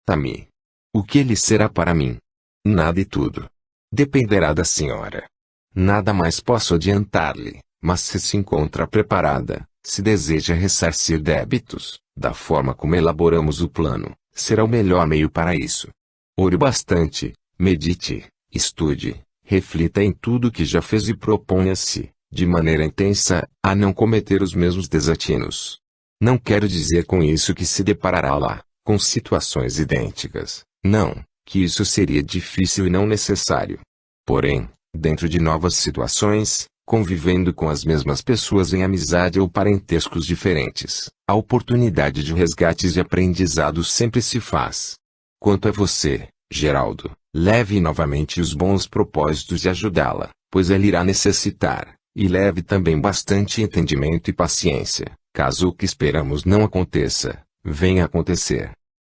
Tami. O que lhe será para mim? Nada e tudo. Dependerá da senhora. Nada mais posso adiantar-lhe, mas se encontra preparada, se deseja ressarcir débitos, da forma como elaboramos o plano, será o melhor meio para isso. Ore bastante, medite, estude, reflita em tudo que já fez e proponha-se, de maneira intensa, a não cometer os mesmos desatinos. Não quero dizer com isso que se deparará lá, com situações idênticas, não, que isso seria difícil e não necessário. Porém, dentro de novas situações, convivendo com as mesmas pessoas em amizade ou parentescos diferentes, a oportunidade de resgates e aprendizados sempre se faz. Quanto a você, Geraldo, leve novamente os bons propósitos de ajudá-la, pois ela irá necessitar, e leve também bastante entendimento e paciência, caso o que esperamos não aconteça, venha acontecer.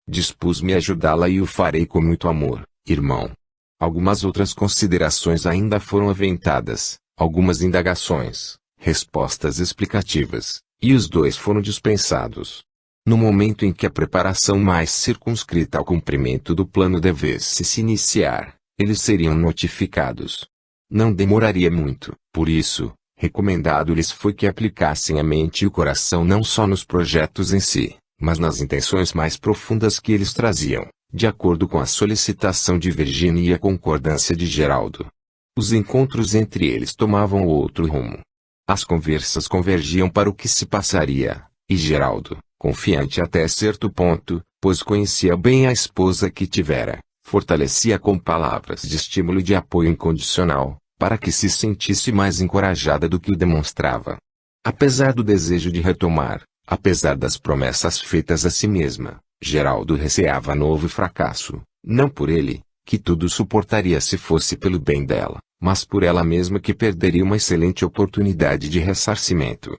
Dispus-me a ajudá-la e o farei com muito amor, irmão. Algumas outras considerações ainda foram aventadas, algumas indagações, respostas explicativas, e os dois foram dispensados. No momento em que a preparação mais circunscrita ao cumprimento do plano devesse se iniciar, eles seriam notificados. Não demoraria muito, por isso, recomendado-lhes foi que aplicassem a mente e o coração não só nos projetos em si, mas nas intenções mais profundas que eles traziam, de acordo com a solicitação de Virginia e a concordância de Geraldo. Os encontros entre eles tomavam outro rumo. As conversas convergiam para o que se passaria, e Geraldo, confiante até certo ponto, pois conhecia bem a esposa que tivera, fortalecia com palavras de estímulo e de apoio incondicional, para que se sentisse mais encorajada do que o demonstrava. Apesar do desejo de retomar, apesar das promessas feitas a si mesma, Geraldo receava novo fracasso, não por ele, que tudo suportaria se fosse pelo bem dela, mas por ela mesma que perderia uma excelente oportunidade de ressarcimento.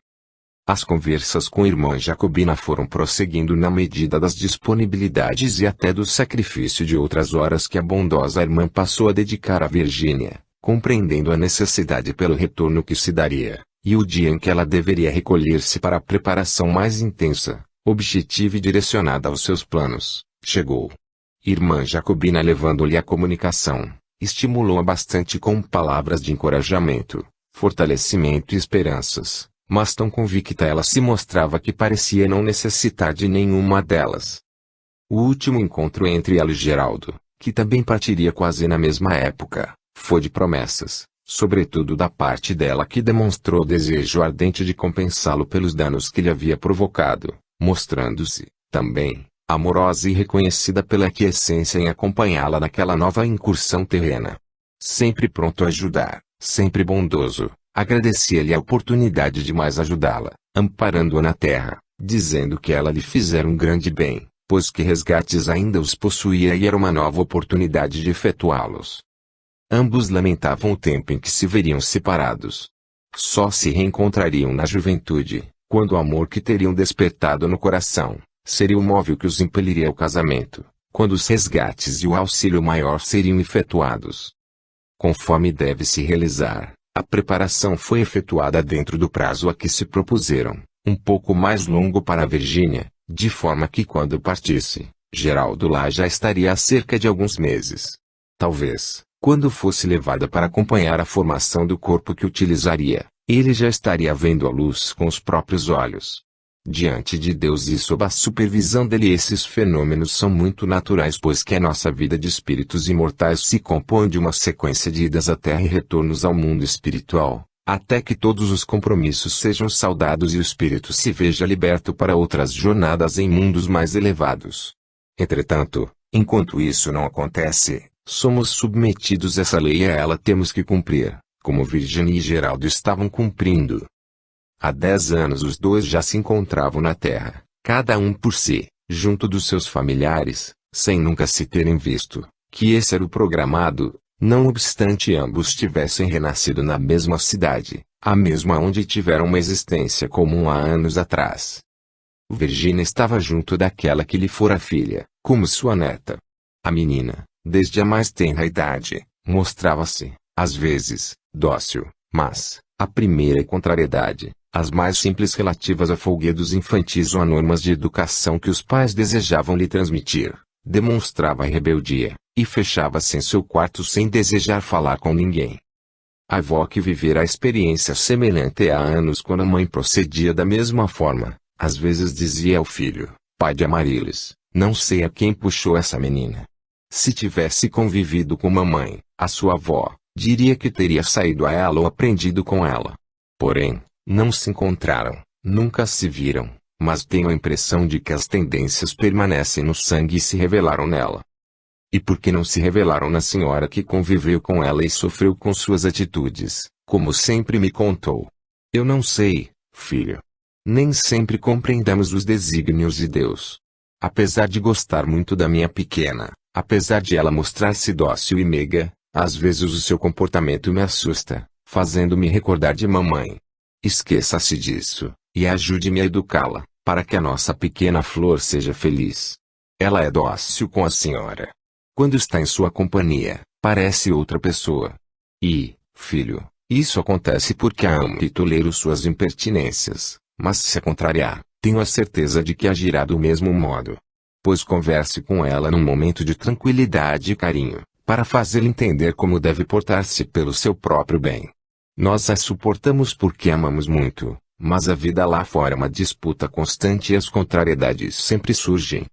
As conversas com a irmã Jacobina foram prosseguindo na medida das disponibilidades e até do sacrifício de outras horas que a bondosa irmã passou a dedicar a Virgínia, compreendendo a necessidade pelo retorno que se daria, e o dia em que ela deveria recolher-se para a preparação mais intensa, objetiva e direcionada aos seus planos, chegou. Irmã Jacobina, levando-lhe a comunicação, estimulou-a bastante com palavras de encorajamento, fortalecimento e esperanças, mas tão convicta ela se mostrava que parecia não necessitar de nenhuma delas. O último encontro entre ela e Geraldo, que também partiria quase na mesma época, foi de promessas, sobretudo da parte dela, que demonstrou desejo ardente de compensá-lo pelos danos que lhe havia provocado, mostrando-se, também, amorosa e reconhecida pela aquiescência em acompanhá-la naquela nova incursão terrena. Sempre pronto a ajudar, sempre bondoso, agradecia-lhe a oportunidade de mais ajudá-la, amparando-a na terra, dizendo que ela lhe fizera um grande bem, pois que resgates ainda os possuía e era uma nova oportunidade de efetuá-los. Ambos lamentavam o tempo em que se veriam separados. Só se reencontrariam na juventude, quando o amor que teriam despertado no coração seria o móvel que os impeliria ao casamento, quando os resgates e o auxílio maior seriam efetuados. Conforme deve se realizar, a preparação foi efetuada dentro do prazo a que se propuseram, um pouco mais longo para Virgínia, de forma que quando partisse, Geraldo lá já estaria há cerca de alguns meses. Talvez, quando fosse levada para acompanhar a formação do corpo que utilizaria, ele já estaria vendo a luz com os próprios olhos. Diante de Deus e sob a supervisão dele, esses fenômenos são muito naturais, pois que a nossa vida de espíritos imortais se compõe de uma sequência de idas à Terra e retornos ao mundo espiritual, até que todos os compromissos sejam saudados e o espírito se veja liberto para outras jornadas em mundos mais elevados. Entretanto, enquanto isso não acontece, somos submetidos a essa lei e a ela temos que cumprir, como Virginia e Geraldo estavam cumprindo. Há 10 anos os dois já se encontravam na Terra, cada um por si, junto dos seus familiares, sem nunca se terem visto, que esse era o programado, não obstante ambos tivessem renascido na mesma cidade, a mesma onde tiveram uma existência comum há anos atrás. Virginia estava junto daquela que lhe fora filha, como sua neta. A menina, desde a mais tenra idade, mostrava-se, às vezes, dócil, mas, a primeira contrariedade, as mais simples relativas a folguedos infantis ou a normas de educação que os pais desejavam lhe transmitir, demonstrava rebeldia, e fechava-se em seu quarto sem desejar falar com ninguém. A avó, que vivera a experiência semelhante há anos quando a mãe procedia da mesma forma, às vezes dizia ao filho, pai de Amarilis, não sei a quem puxou essa menina. Se tivesse convivido com mamãe, a sua avó, diria que teria saído a ela ou aprendido com ela. Porém, não se encontraram, nunca se viram, mas tenho a impressão de que as tendências permanecem no sangue e se revelaram nela. E por que não se revelaram na senhora que conviveu com ela e sofreu com suas atitudes, como sempre me contou? Eu não sei, filho. Nem sempre compreendemos os desígnios de Deus. Apesar de gostar muito da minha pequena, apesar de ela mostrar-se dócil e meiga, às vezes o seu comportamento me assusta, fazendo-me recordar de mamãe. Esqueça-se disso, e ajude-me a educá-la, para que a nossa pequena flor seja feliz. Ela é dócil com a senhora. Quando está em sua companhia, parece outra pessoa. E, filho, isso acontece porque a amo e tolero suas impertinências, mas se a contrariar, tenho a certeza de que agirá do mesmo modo. Pois converse com ela num momento de tranquilidade e carinho, para fazê-la entender como deve portar-se pelo seu próprio bem. Nós a suportamos porque amamos muito, mas a vida lá fora é uma disputa constante e as contrariedades sempre surgem.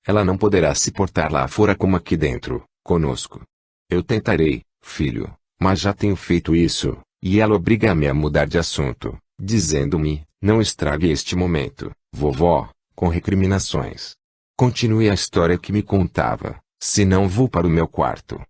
Ela não poderá se portar lá fora como aqui dentro, conosco. Eu tentarei, filho, mas já tenho feito isso, e ela obriga-me a mudar de assunto, dizendo-me, não estrague este momento, vovó, com recriminações. Continue a história que me contava, senão vou para o meu quarto.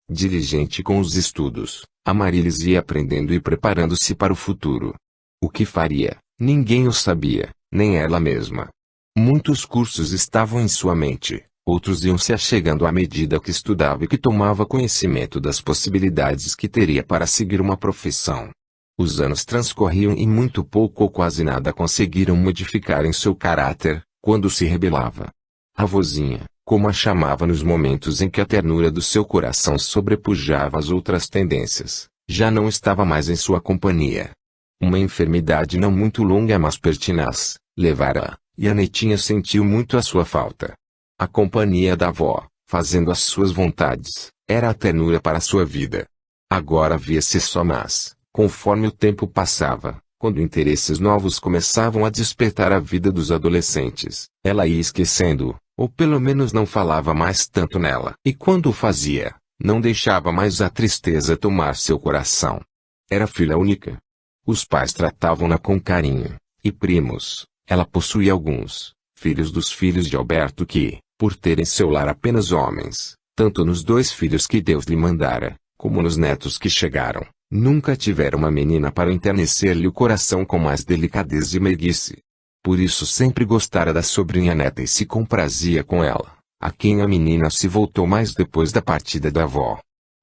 Diligente com os estudos, Amarilis ia aprendendo e preparando-se para o futuro. O que faria, ninguém o sabia, nem ela mesma. Muitos cursos estavam em sua mente, outros iam se achegando à medida que estudava e que tomava conhecimento das possibilidades que teria para seguir uma profissão. Os anos transcorriam e muito pouco ou quase nada conseguiram modificar em seu caráter, quando se rebelava. A vozinha, como a chamava nos momentos em que a ternura do seu coração sobrepujava as outras tendências, já não estava mais em sua companhia. Uma enfermidade não muito longa mas pertinaz, levara-a, e a netinha sentiu muito a sua falta. A companhia da avó, fazendo as suas vontades, era a ternura para a sua vida. Agora via-se só mas, conforme o tempo passava, quando interesses novos começavam a despertar a vida dos adolescentes, ela ia esquecendo, ou pelo menos não falava mais tanto nela. E quando o fazia, não deixava mais a tristeza tomar seu coração. Era filha única. Os pais tratavam-na com carinho, e primos, ela possuía alguns, filhos dos filhos de Alberto que, por terem seu lar apenas homens, tanto nos 2 filhos que Deus lhe mandara, como nos netos que chegaram, nunca tivera uma menina para enternecer-lhe o coração com mais delicadeza e meiguice. Por isso sempre gostara da sobrinha neta e se comprazia com ela, a quem a menina se voltou mais depois da partida da avó.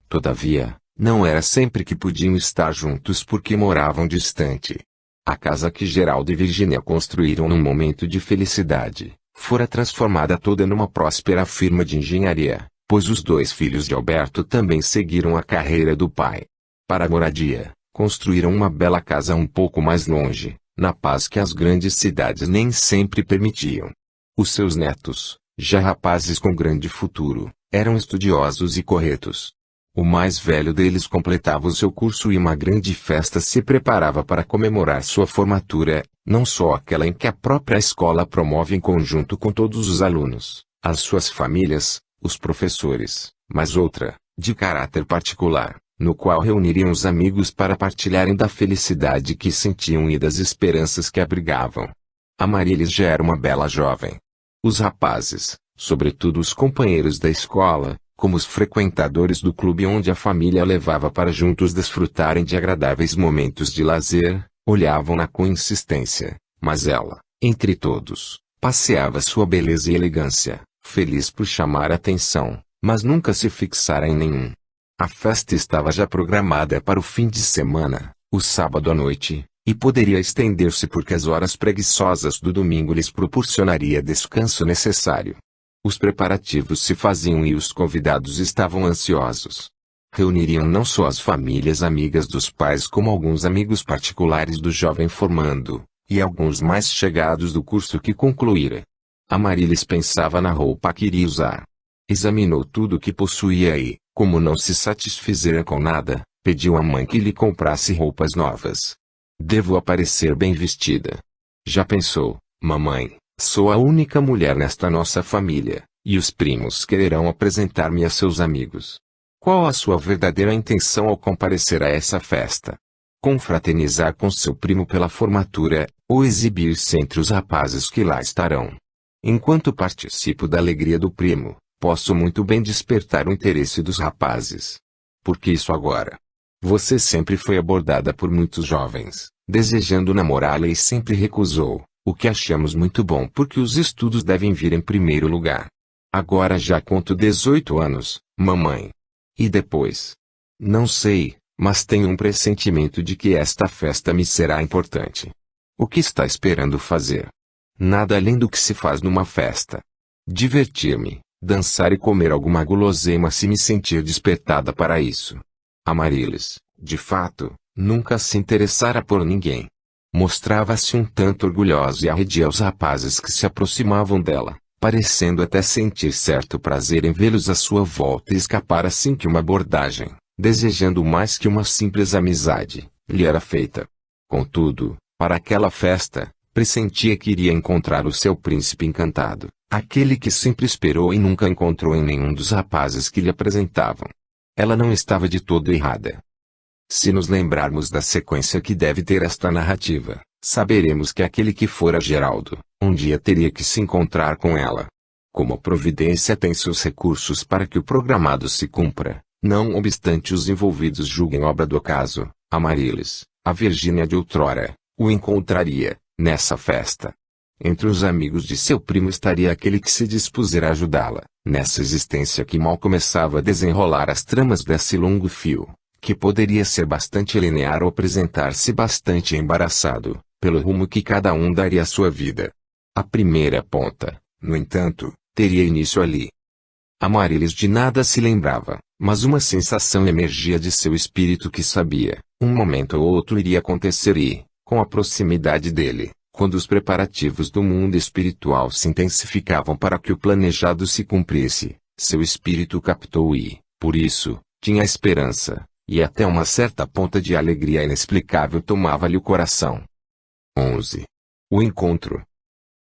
Todavia, não era sempre que podiam estar juntos porque moravam distante. A casa que Geraldo e Virgínia construíram num momento de felicidade, fora transformada toda numa próspera firma de engenharia, pois os 2 filhos de Alberto também seguiram a carreira do pai. Para a moradia, construíram uma bela casa um pouco mais longe, na paz que as grandes cidades nem sempre permitiam. Os seus netos, já rapazes com grande futuro, eram estudiosos e corretos. O mais velho deles completava o seu curso e uma grande festa se preparava para comemorar sua formatura, não só aquela em que a própria escola promove em conjunto com todos os alunos, as suas famílias, os professores, mas outra, de caráter particular, no qual reuniriam os amigos para partilharem da felicidade que sentiam e das esperanças que abrigavam. Amarilis já era uma bela jovem. Os rapazes, sobretudo os companheiros da escola, como os frequentadores do clube onde a família a levava para juntos desfrutarem de agradáveis momentos de lazer, olhavam-na com insistência, mas ela, entre todos, passeava sua beleza e elegância, feliz por chamar a atenção, mas nunca se fixara em nenhum. A festa estava já programada para o fim de semana, o sábado à noite, e poderia estender-se porque as horas preguiçosas do domingo lhes proporcionaria descanso necessário. Os preparativos se faziam e os convidados estavam ansiosos. Reuniriam não só as famílias amigas dos pais como alguns amigos particulares do jovem formando, e alguns mais chegados do curso que concluíra. Amarilis pensava na roupa que iria usar. Examinou tudo o que possuía e, como não se satisfizera com nada, pediu à mãe que lhe comprasse roupas novas. Devo aparecer bem vestida. Já pensou, mamãe, sou a única mulher nesta nossa família, e os primos quererão apresentar-me a seus amigos. Qual a sua verdadeira intenção ao comparecer a essa festa? Confraternizar com seu primo pela formatura, ou exibir-se entre os rapazes que lá estarão? Enquanto participo da alegria do primo, posso muito bem despertar o interesse dos rapazes. Por que isso agora? Você sempre foi abordada por muitos jovens, desejando namorá-la e sempre recusou, o que achamos muito bom porque os estudos devem vir em primeiro lugar. Agora já conto 18 anos, mamãe. E depois? Não sei, mas tenho um pressentimento de que esta festa me será importante. O que está esperando fazer? Nada além do que se faz numa festa. Divertir-me, dançar e comer alguma guloseima se me sentir despertada para isso. Amarilis, de fato, nunca se interessara por ninguém. Mostrava-se um tanto orgulhosa e arredia aos rapazes que se aproximavam dela, parecendo até sentir certo prazer em vê-los à sua volta e escapar assim que uma abordagem, desejando mais que uma simples amizade, lhe era feita. Contudo, para aquela festa, pressentia que iria encontrar o seu príncipe encantado, aquele que sempre esperou e nunca encontrou em nenhum dos rapazes que lhe apresentavam. Ela não estava de todo errada. Se nos lembrarmos da sequência que deve ter esta narrativa, saberemos que aquele que fora Geraldo, um dia teria que se encontrar com ela. Como a providência tem seus recursos para que o programado se cumpra, não obstante os envolvidos julguem obra do acaso, Amarilis, a Virgínia de outrora, o encontraria, nessa festa. Entre os amigos de seu primo estaria aquele que se dispusera a ajudá-la, nessa existência que mal começava a desenrolar as tramas desse longo fio, que poderia ser bastante linear ou apresentar-se bastante embaraçado, pelo rumo que cada um daria à sua vida. A primeira ponta, no entanto, teria início ali. Amarilis de nada se lembrava, mas uma sensação emergia de seu espírito que sabia, um momento ou outro iria acontecer e, com a proximidade dele, quando os preparativos do mundo espiritual se intensificavam para que o planejado se cumprisse, seu espírito captou e, por isso, tinha esperança, e até uma certa ponta de alegria inexplicável tomava-lhe o coração. 11. O encontro.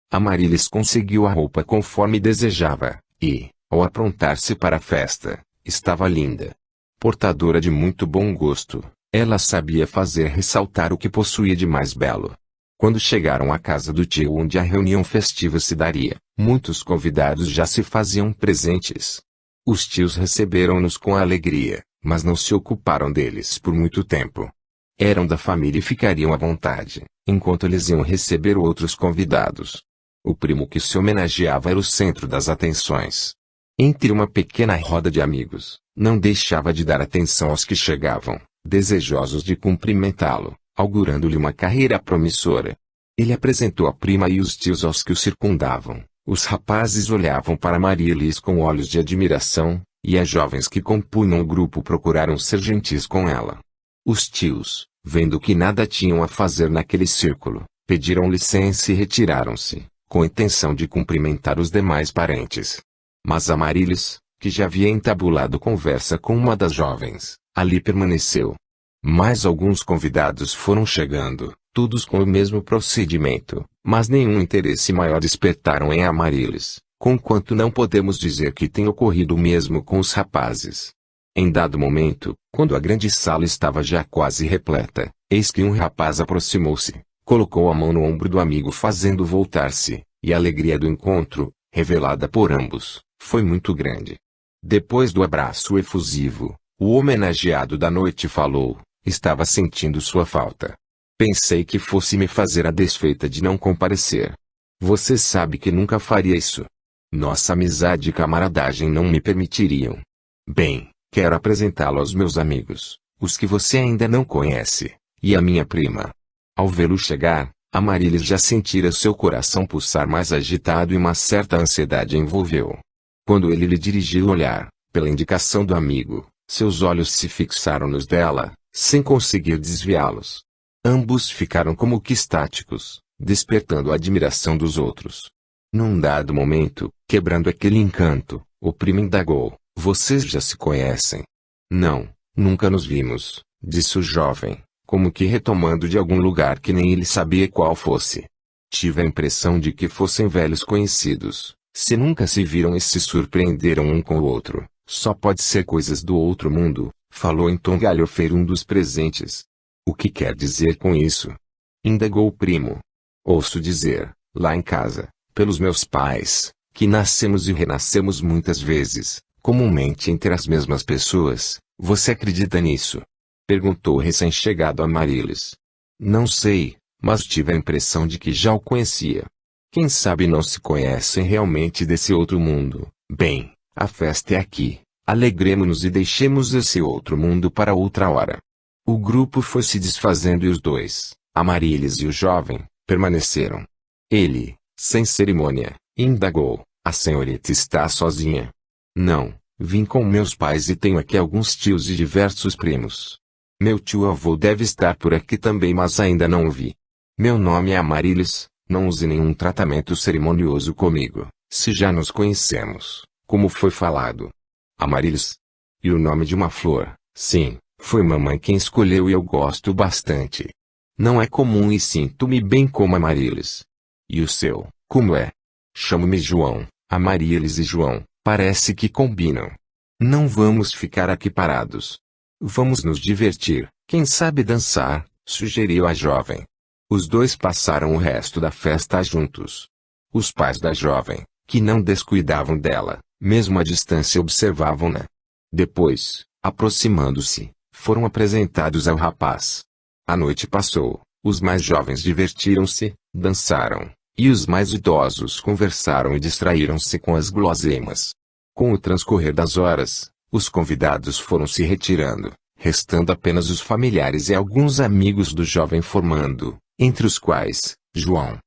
Amarilis conseguiu a roupa conforme desejava, e, ao aprontar-se para a festa, estava linda. Portadora de muito bom gosto, ela sabia fazer ressaltar o que possuía de mais belo. Quando chegaram à casa do tio onde a reunião festiva se daria, muitos convidados já se faziam presentes. Os tios receberam-nos com alegria, mas não se ocuparam deles por muito tempo. Eram da família e ficariam à vontade, enquanto eles iam receber outros convidados. O primo que se homenageava era o centro das atenções. Entre uma pequena roda de amigos, não deixava de dar atenção aos que chegavam, desejosos de cumprimentá-lo, augurando-lhe uma carreira promissora. Ele apresentou a prima e os tios aos que o circundavam. Os rapazes olhavam para Amarilis com olhos de admiração, e as jovens que compunham o grupo procuraram ser gentis com ela. Os tios, vendo que nada tinham a fazer naquele círculo, pediram licença e retiraram-se, com a intenção de cumprimentar os demais parentes. Mas Amarilis, que já havia entabulado conversa com uma das jovens, ali permaneceu. Mais alguns convidados foram chegando, todos com o mesmo procedimento, mas nenhum interesse maior despertaram em Amarilis, conquanto não podemos dizer que tenha ocorrido o mesmo com os rapazes. Em dado momento, quando a grande sala estava já quase repleta, eis que um rapaz aproximou-se, colocou a mão no ombro do amigo fazendo voltar-se, e a alegria do encontro, revelada por ambos, foi muito grande. Depois do abraço efusivo, o homenageado da noite falou: estava sentindo sua falta. Pensei que fosse me fazer a desfeita de não comparecer. Você sabe que nunca faria isso. Nossa amizade e camaradagem não me permitiriam. Bem, quero apresentá-lo aos meus amigos, os que você ainda não conhece, e a minha prima. Ao vê-lo chegar, Amarilis já sentira seu coração pulsar mais agitado e uma certa ansiedade envolveu. Quando ele lhe dirigiu o olhar, pela indicação do amigo, seus olhos se fixaram nos dela, sem conseguir desviá-los. Ambos ficaram como que estáticos, despertando a admiração dos outros. Num dado momento, quebrando aquele encanto, O primo indagou, vocês já se conhecem? Não, nunca nos vimos, disse o jovem, como que retomando de algum lugar que nem ele sabia qual fosse. Tive a impressão de que fossem velhos conhecidos. Se nunca se viram e se surpreenderam um com o outro, só pode ser coisas do outro mundo, falou em tom galhofeiro um dos presentes. O que quer dizer com isso? Indagou o primo. Ouço dizer, lá em casa, pelos meus pais, que nascemos e renascemos muitas vezes, comumente entre as mesmas pessoas. Você acredita nisso? Perguntou o recém-chegado Amarilis. Não sei, mas tive a impressão de que já o conhecia. Quem sabe não se conhecem realmente desse outro mundo. Bem, a festa é aqui. Alegremo-nos e deixemos esse outro mundo para outra hora. O grupo foi se desfazendo e os dois, Amarilis e o jovem, permaneceram. Ele, sem cerimônia, indagou, a senhorita está sozinha? Não, vim com meus pais e tenho aqui alguns tios e diversos primos. Meu tio-avô deve estar por aqui também, mas ainda não o vi. Meu nome é Amarilis, não use nenhum tratamento cerimonioso comigo, se já nos conhecemos, como foi falado. Amarilis. E o nome de uma flor, sim, foi mamãe quem escolheu e eu gosto bastante. Não é comum e sinto-me bem como Amarilis. E o seu, como é? Chamo-me João, Amarilis e João, parece que combinam. Não vamos ficar aqui parados. Vamos nos divertir, quem sabe dançar, sugeriu a jovem. Os dois passaram o resto da festa juntos. Os pais da jovem, que não descuidavam dela, mesmo à distância observavam-na. Depois, aproximando-se, foram apresentados ao rapaz. A noite passou, os mais jovens divertiram-se, dançaram, e os mais idosos conversaram e distraíram-se com as guloseimas. Com o transcorrer das horas, os convidados foram se retirando, restando apenas os familiares e alguns amigos do jovem formando, entre os quais, João.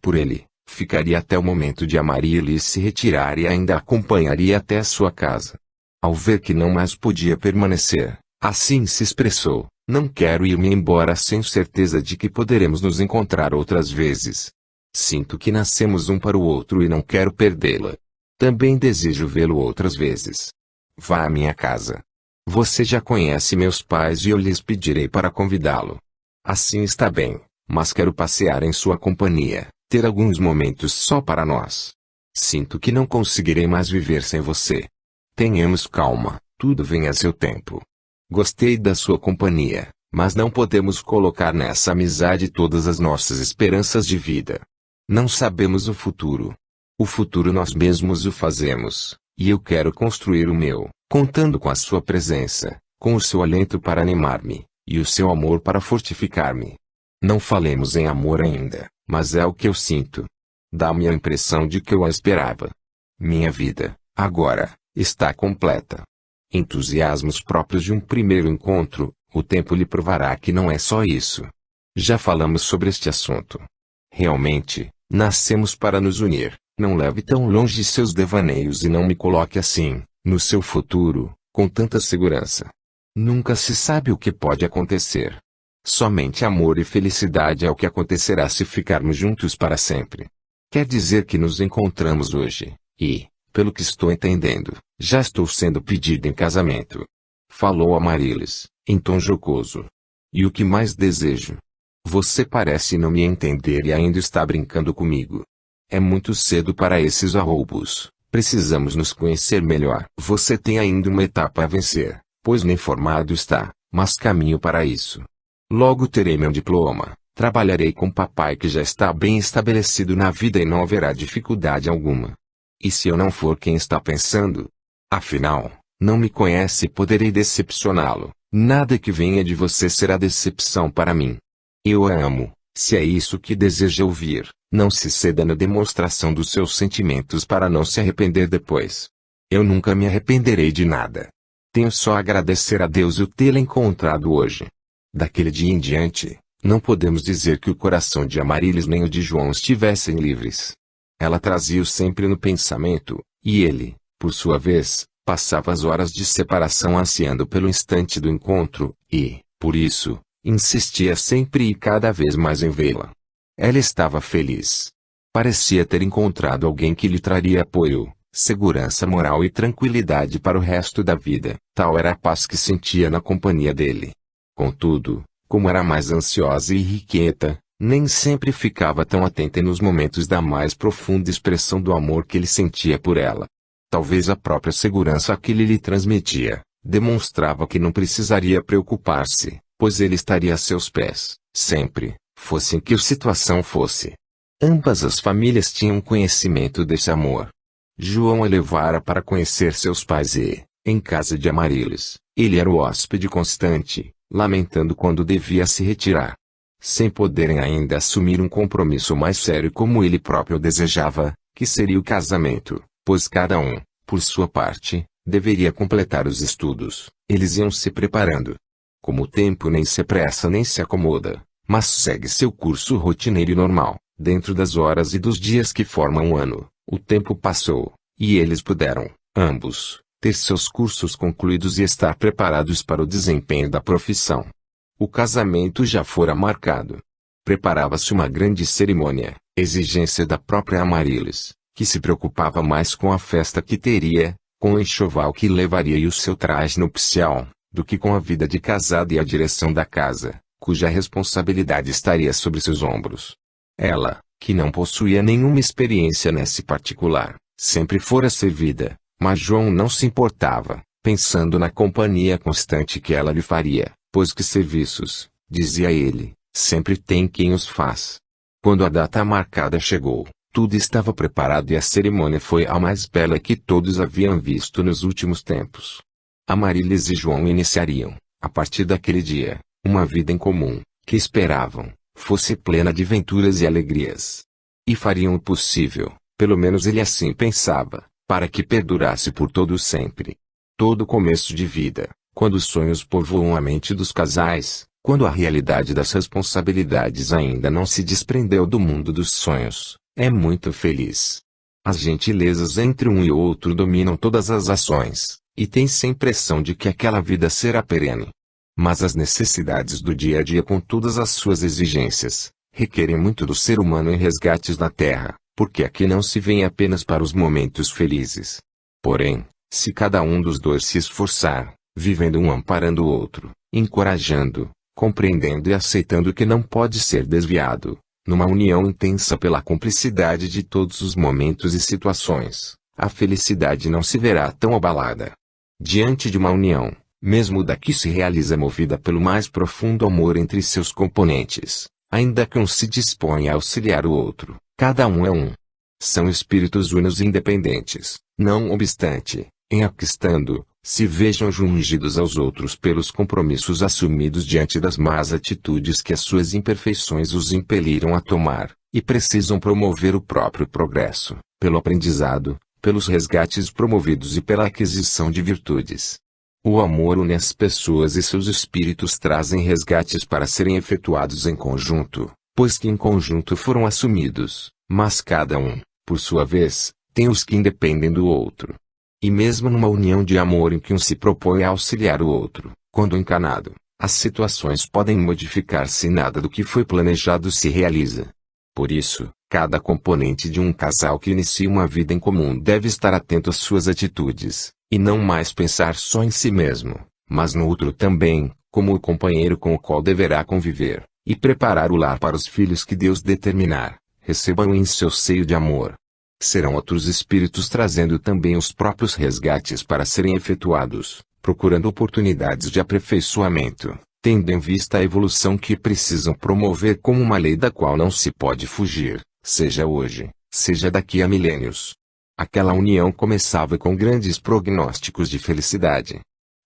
Por ele, ficaria até o momento de Amarilis se retirar e ainda acompanharia até a sua casa. Ao ver que não mais podia permanecer, assim se expressou, não quero ir-me embora sem certeza de que poderemos nos encontrar outras vezes. Sinto que nascemos um para o outro e não quero perdê-la. Também desejo vê-lo outras vezes. Vá à minha casa. Você já conhece meus pais e eu lhes pedirei para convidá-lo. Assim está bem, mas quero passear em sua companhia, ter alguns momentos só para nós. Sinto que não conseguirei mais viver sem você. Tenhamos calma, tudo vem a seu tempo. Gostei da sua companhia, mas não podemos colocar nessa amizade todas as nossas esperanças de vida. Não sabemos o futuro. O futuro nós mesmos o fazemos, e eu quero construir o meu, contando com a sua presença, com o seu alento para animar-me, e o seu amor para fortificar-me. Não falemos em amor ainda, mas é o que eu sinto. Dá-me a impressão de que eu a esperava. Minha vida, agora, está completa. Entusiasmos próprios de um primeiro encontro, o tempo lhe provará que não é só isso. Já falamos sobre este assunto. Realmente, nascemos para nos unir. Não leve tão longe seus devaneios e não me coloque assim, no seu futuro, com tanta segurança. Nunca se sabe o que pode acontecer. Somente amor e felicidade é o que acontecerá se ficarmos juntos para sempre. Quer dizer que nos encontramos hoje, e, pelo que estou entendendo, já estou sendo pedido em casamento. Falou Amarilis, em tom jocoso. E o que mais desejo? Você parece não me entender e ainda está brincando comigo. É muito cedo para esses arroubos, precisamos nos conhecer melhor. Você tem ainda uma etapa a vencer, pois nem formado está, mas caminho para isso. Logo terei meu diploma, trabalharei com papai que já está bem estabelecido na vida e não haverá dificuldade alguma. E se eu não for quem está pensando? Afinal, não me conhece e poderei decepcioná-lo, nada que venha de você será decepção para mim. Eu a amo, se é isso que deseja ouvir. Não se ceda na demonstração dos seus sentimentos para não se arrepender depois. Eu nunca me arrependerei de nada. Tenho só a agradecer a Deus o tê-la encontrado hoje. Daquele dia em diante, não podemos dizer que o coração de Amarilis nem o de João estivessem livres. Ela trazia-o sempre no pensamento, e ele, por sua vez, passava as horas de separação ansiando pelo instante do encontro, e, por isso, insistia sempre e cada vez mais em vê-la. Ela estava feliz. Parecia ter encontrado alguém que lhe traria apoio, segurança moral e tranquilidade para o resto da vida. Tal era a paz que sentia na companhia dele. Contudo, como era mais ansiosa e irrequieta, nem sempre ficava tão atenta nos momentos da mais profunda expressão do amor que ele sentia por ela. Talvez a própria segurança que ele lhe transmitia demonstrava que não precisaria preocupar-se, pois ele estaria a seus pés, sempre, fosse em que situação fosse. Ambas as famílias tinham conhecimento desse amor. João a levara para conhecer seus pais e, em casa de Amarílis, ele era o hóspede constante, lamentando quando devia se retirar. Sem poderem ainda assumir um compromisso mais sério como ele próprio desejava, que seria o casamento, pois cada um, por sua parte, deveria completar os estudos, eles iam se preparando. Como o tempo nem se apressa nem se acomoda, mas segue seu curso rotineiro e normal, dentro das horas e dos dias que formam um ano, o tempo passou, e eles puderam, ambos, ter seus cursos concluídos e estar preparados para o desempenho da profissão. O casamento já fora marcado. Preparava-se uma grande cerimônia, exigência da própria Amarílis, que se preocupava mais com a festa que teria, com o enxoval que levaria e o seu traje nupcial, do que com a vida de casada e a direção da casa, cuja responsabilidade estaria sobre seus ombros. Ela, que não possuía nenhuma experiência nesse particular, sempre fora servida, mas João não se importava, pensando na companhia constante que ela lhe faria, pois que serviços, dizia ele, sempre tem quem os faz. Quando a data marcada chegou, tudo estava preparado e a cerimônia foi a mais bela que todos haviam visto nos últimos tempos. Amarílis e João iniciariam, a partir daquele dia, uma vida em comum, que esperavam, fosse plena de venturas e alegrias. E fariam o possível, pelo menos ele assim pensava, para que perdurasse por todo sempre. Todo começo de vida, quando os sonhos povoam a mente dos casais, quando a realidade das responsabilidades ainda não se desprendeu do mundo dos sonhos, é muito feliz. As gentilezas entre um e outro dominam todas as ações, e tem-se a impressão de que aquela vida será perene. Mas as necessidades do dia a dia com todas as suas exigências, requerem muito do ser humano em resgates na terra, porque aqui não se vem apenas para os momentos felizes. Porém, se cada um dos dois se esforçar, vivendo um amparando o outro, encorajando, compreendendo e aceitando que não pode ser desviado, numa união intensa pela cumplicidade de todos os momentos e situações, a felicidade não se verá tão abalada. Diante de uma união, mesmo da que se realiza movida pelo mais profundo amor entre seus componentes, ainda que um se disponha a auxiliar o outro, cada um é um. São espíritos unos e independentes, não obstante, em aquistando, se vejam jungidos aos outros pelos compromissos assumidos diante das más atitudes que as suas imperfeições os impeliram a tomar, e precisam promover o próprio progresso, pelo aprendizado, pelos resgates promovidos e pela aquisição de virtudes. O amor une as pessoas e seus espíritos trazem resgates para serem efetuados em conjunto, pois que em conjunto foram assumidos, mas cada um, por sua vez, tem os que independem do outro. E mesmo numa união de amor em que um se propõe a auxiliar o outro, quando encanado, as situações podem modificar-se e nada do que foi planejado se realiza. Por isso, cada componente de um casal que inicia uma vida em comum deve estar atento às suas atitudes, e não mais pensar só em si mesmo, mas no outro também, como o companheiro com o qual deverá conviver, e preparar o lar para os filhos que Deus determinar, recebam em seu seio de amor. Serão outros espíritos trazendo também os próprios resgates para serem efetuados, procurando oportunidades de aperfeiçoamento, tendo em vista a evolução que precisam promover como uma lei da qual não se pode fugir, seja hoje, seja daqui a milênios. Aquela união começava com grandes prognósticos de felicidade.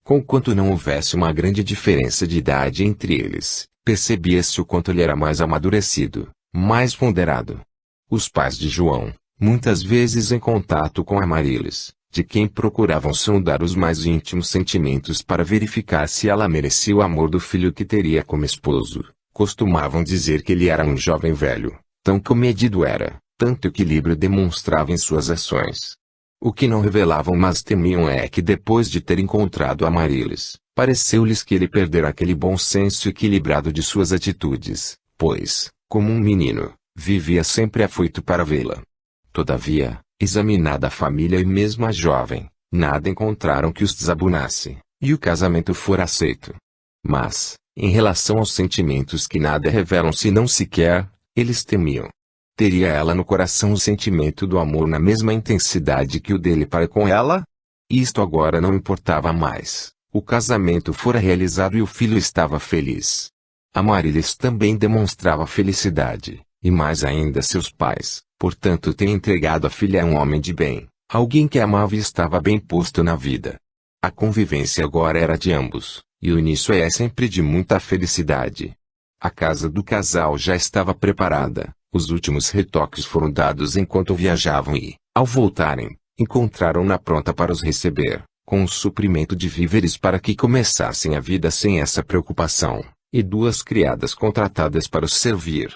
Conquanto não houvesse uma grande diferença de idade entre eles, percebia-se o quanto ele era mais amadurecido, mais ponderado. Os pais de João, muitas vezes em contato com Amarílis, de quem procuravam sondar os mais íntimos sentimentos para verificar se ela merecia o amor do filho que teria como esposo, costumavam dizer que ele era um jovem velho, tão comedido era, tanto equilíbrio demonstrava em suas ações. O que não revelavam mas temiam é que depois de ter encontrado Amarílis, pareceu-lhes que ele perdera aquele bom senso equilibrado de suas atitudes, pois, como um menino, vivia sempre afoito para vê-la. Todavia, Examinada a família e mesmo a jovem, nada encontraram que os desabonasse, e o casamento fora aceito. Mas, em relação aos sentimentos que nada revelam senão sequer, eles temiam. Teria ela no coração o sentimento do amor na mesma intensidade que o dele para com ela? Isto agora não importava mais. O casamento fora realizado e o filho estava feliz. Amarilis também demonstrava felicidade, e mais ainda seus pais, portanto ter entregado a filha a um homem de bem, alguém que amava e estava bem posto na vida. A convivência agora era de ambos, e o início é sempre de muita felicidade. A casa do casal já estava preparada, os últimos retoques foram dados enquanto viajavam e, ao voltarem, encontraram-na pronta para os receber, com um suprimento de víveres para que começassem a vida sem essa preocupação, e 2 criadas contratadas para os servir.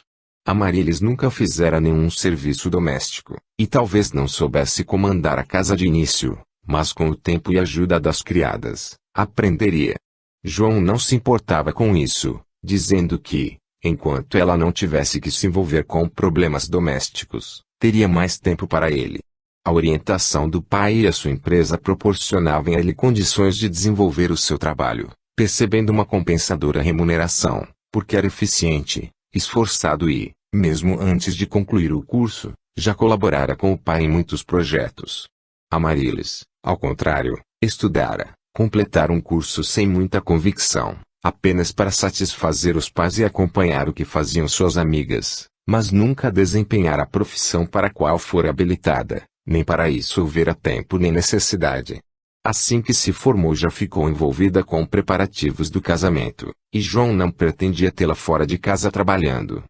Amarilis nunca fizera nenhum serviço doméstico, e talvez não soubesse comandar a casa de início, mas com o tempo e ajuda das criadas, aprenderia. João não se importava com isso, dizendo que, enquanto ela não tivesse que se envolver com problemas domésticos, teria mais tempo para ele. A orientação do pai e a sua empresa proporcionavam a ele condições de desenvolver o seu trabalho, percebendo uma compensadora remuneração, porque era eficiente, esforçado e, mesmo antes de concluir o curso, já colaborara com o pai em muitos projetos. Amarilis, ao contrário, estudara, completara um curso sem muita convicção, apenas para satisfazer os pais e acompanhar o que faziam suas amigas, mas nunca desempenhar a profissão para a qual fora habilitada, nem para isso houvera tempo nem necessidade. Assim que se formou já ficou envolvida com preparativos do casamento, e João não pretendia tê-la fora de casa trabalhando.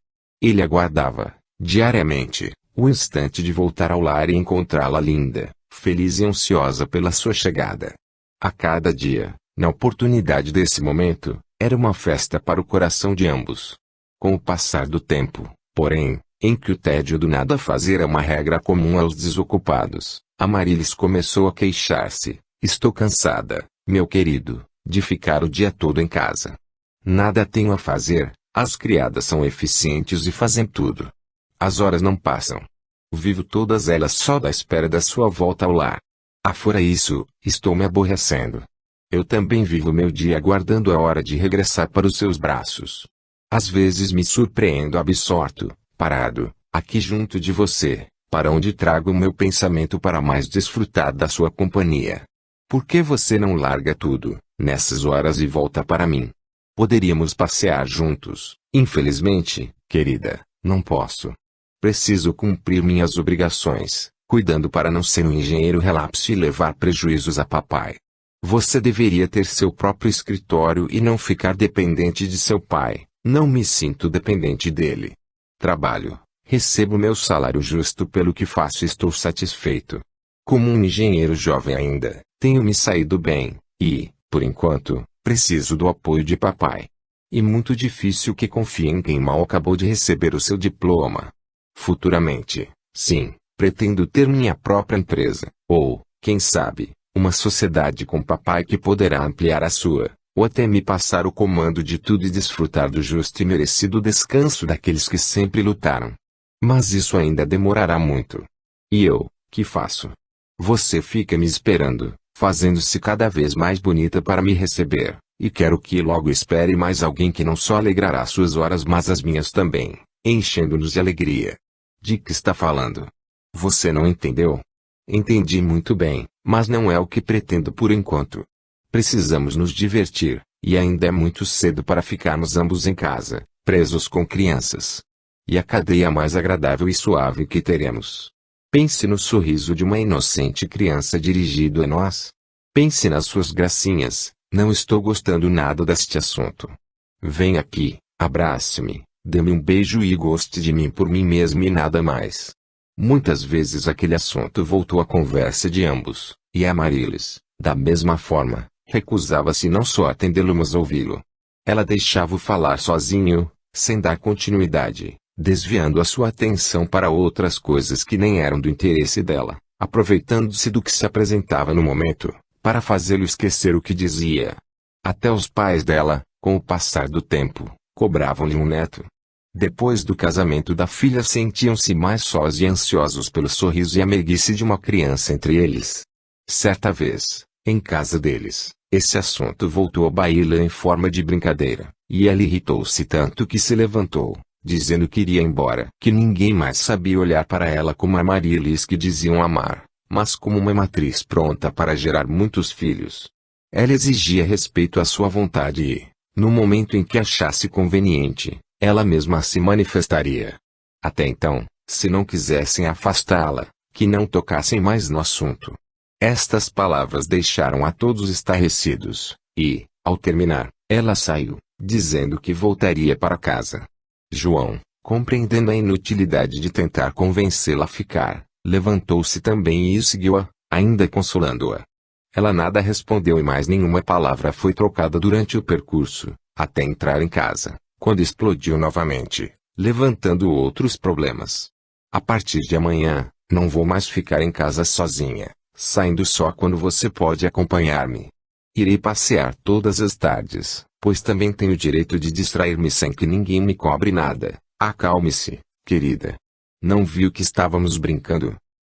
Ele aguardava, diariamente, o instante de voltar ao lar e encontrá-la linda, feliz e ansiosa pela sua chegada. A cada dia, na oportunidade desse momento, era uma festa para o coração de ambos. Com o passar do tempo, porém, em que o tédio do nada fazer era uma regra comum aos desocupados, Amarilis começou a queixar-se. Estou cansada, meu querido, de ficar o dia todo em casa. Nada tenho a fazer, as criadas são eficientes e fazem tudo. As horas não passam. Vivo todas elas só da espera da sua volta ao lar. Afora isso, estou me aborrecendo. Eu também vivo meu dia aguardando a hora de regressar para os seus braços. Às vezes me surpreendo absorto, parado, aqui junto de você, para onde trago o meu pensamento para mais desfrutar da sua companhia. Por que você não larga tudo, nessas horas e volta para mim? Poderíamos passear juntos. Infelizmente, querida, não posso. Preciso cumprir minhas obrigações, cuidando para não ser um engenheiro relapso e levar prejuízos a papai. Você deveria ter seu próprio escritório e não ficar dependente de seu pai. Não me sinto dependente dele. Trabalho, recebo meu salário justo pelo que faço e estou satisfeito. Como um engenheiro jovem ainda, tenho me saído bem, e, por enquanto, preciso do apoio de papai. E muito difícil que confie em quem mal acabou de receber o seu diploma. Futuramente, sim, pretendo ter minha própria empresa, ou, quem sabe, uma sociedade com papai que poderá ampliar a sua, ou até me passar o comando de tudo e desfrutar do justo e merecido descanso daqueles que sempre lutaram. Mas isso ainda demorará muito. E eu, que faço? Você fica me esperando, fazendo-se cada vez mais bonita para me receber, e quero que logo espere mais alguém que não só alegrará suas horas mas as minhas também, enchendo-nos de alegria. De que está falando? Você não entendeu? Entendi muito bem, mas não é o que pretendo por enquanto. Precisamos nos divertir, e ainda é muito cedo para ficarmos ambos em casa, presos com crianças. E a cadeia mais agradável e suave que teremos. Pense no sorriso de uma inocente criança dirigido a nós. Pense nas suas gracinhas. Não estou gostando nada deste assunto. Venha aqui, abrace-me, dê-me um beijo e goste de mim por mim mesmo e nada mais. Muitas vezes aquele assunto voltou à conversa de ambos, e Amarilis, da mesma forma, recusava-se não só a atendê-lo mas ouvi-lo. Ela deixava-o falar sozinho, sem dar continuidade, desviando a sua atenção para outras coisas que nem eram do interesse dela, aproveitando-se do que se apresentava no momento, para fazê-lo esquecer o que dizia. Até os pais dela, com o passar do tempo, cobravam-lhe um neto. Depois do casamento da filha sentiam-se mais sós e ansiosos pelo sorriso e a meiguice de uma criança entre eles. Certa vez, em casa deles, esse assunto voltou a baila em forma de brincadeira, e ela irritou-se tanto que se levantou, dizendo que iria embora. Que ninguém mais sabia olhar para ela como a Marilis que diziam amar, mas como uma matriz pronta para gerar muitos filhos. Ela exigia respeito à sua vontade e, no momento em que achasse conveniente, ela mesma se manifestaria. Até então, se não quisessem afastá-la, que não tocassem mais no assunto. Estas palavras deixaram a todos estarrecidos, e, ao terminar, ela saiu, dizendo que voltaria para casa. João, compreendendo a inutilidade de tentar convencê-la a ficar, levantou-se também e seguiu-a, ainda consolando-a. Ela nada respondeu e mais nenhuma palavra foi trocada durante o percurso, até entrar em casa, quando explodiu novamente, levantando outros problemas. A partir de amanhã, não vou mais ficar em casa sozinha, saindo só quando você pode acompanhar-me. Irei passear todas as tardes, pois também tenho o direito de distrair-me sem que ninguém me cobre nada. Acalme-se, querida. Não viu que estávamos brincando?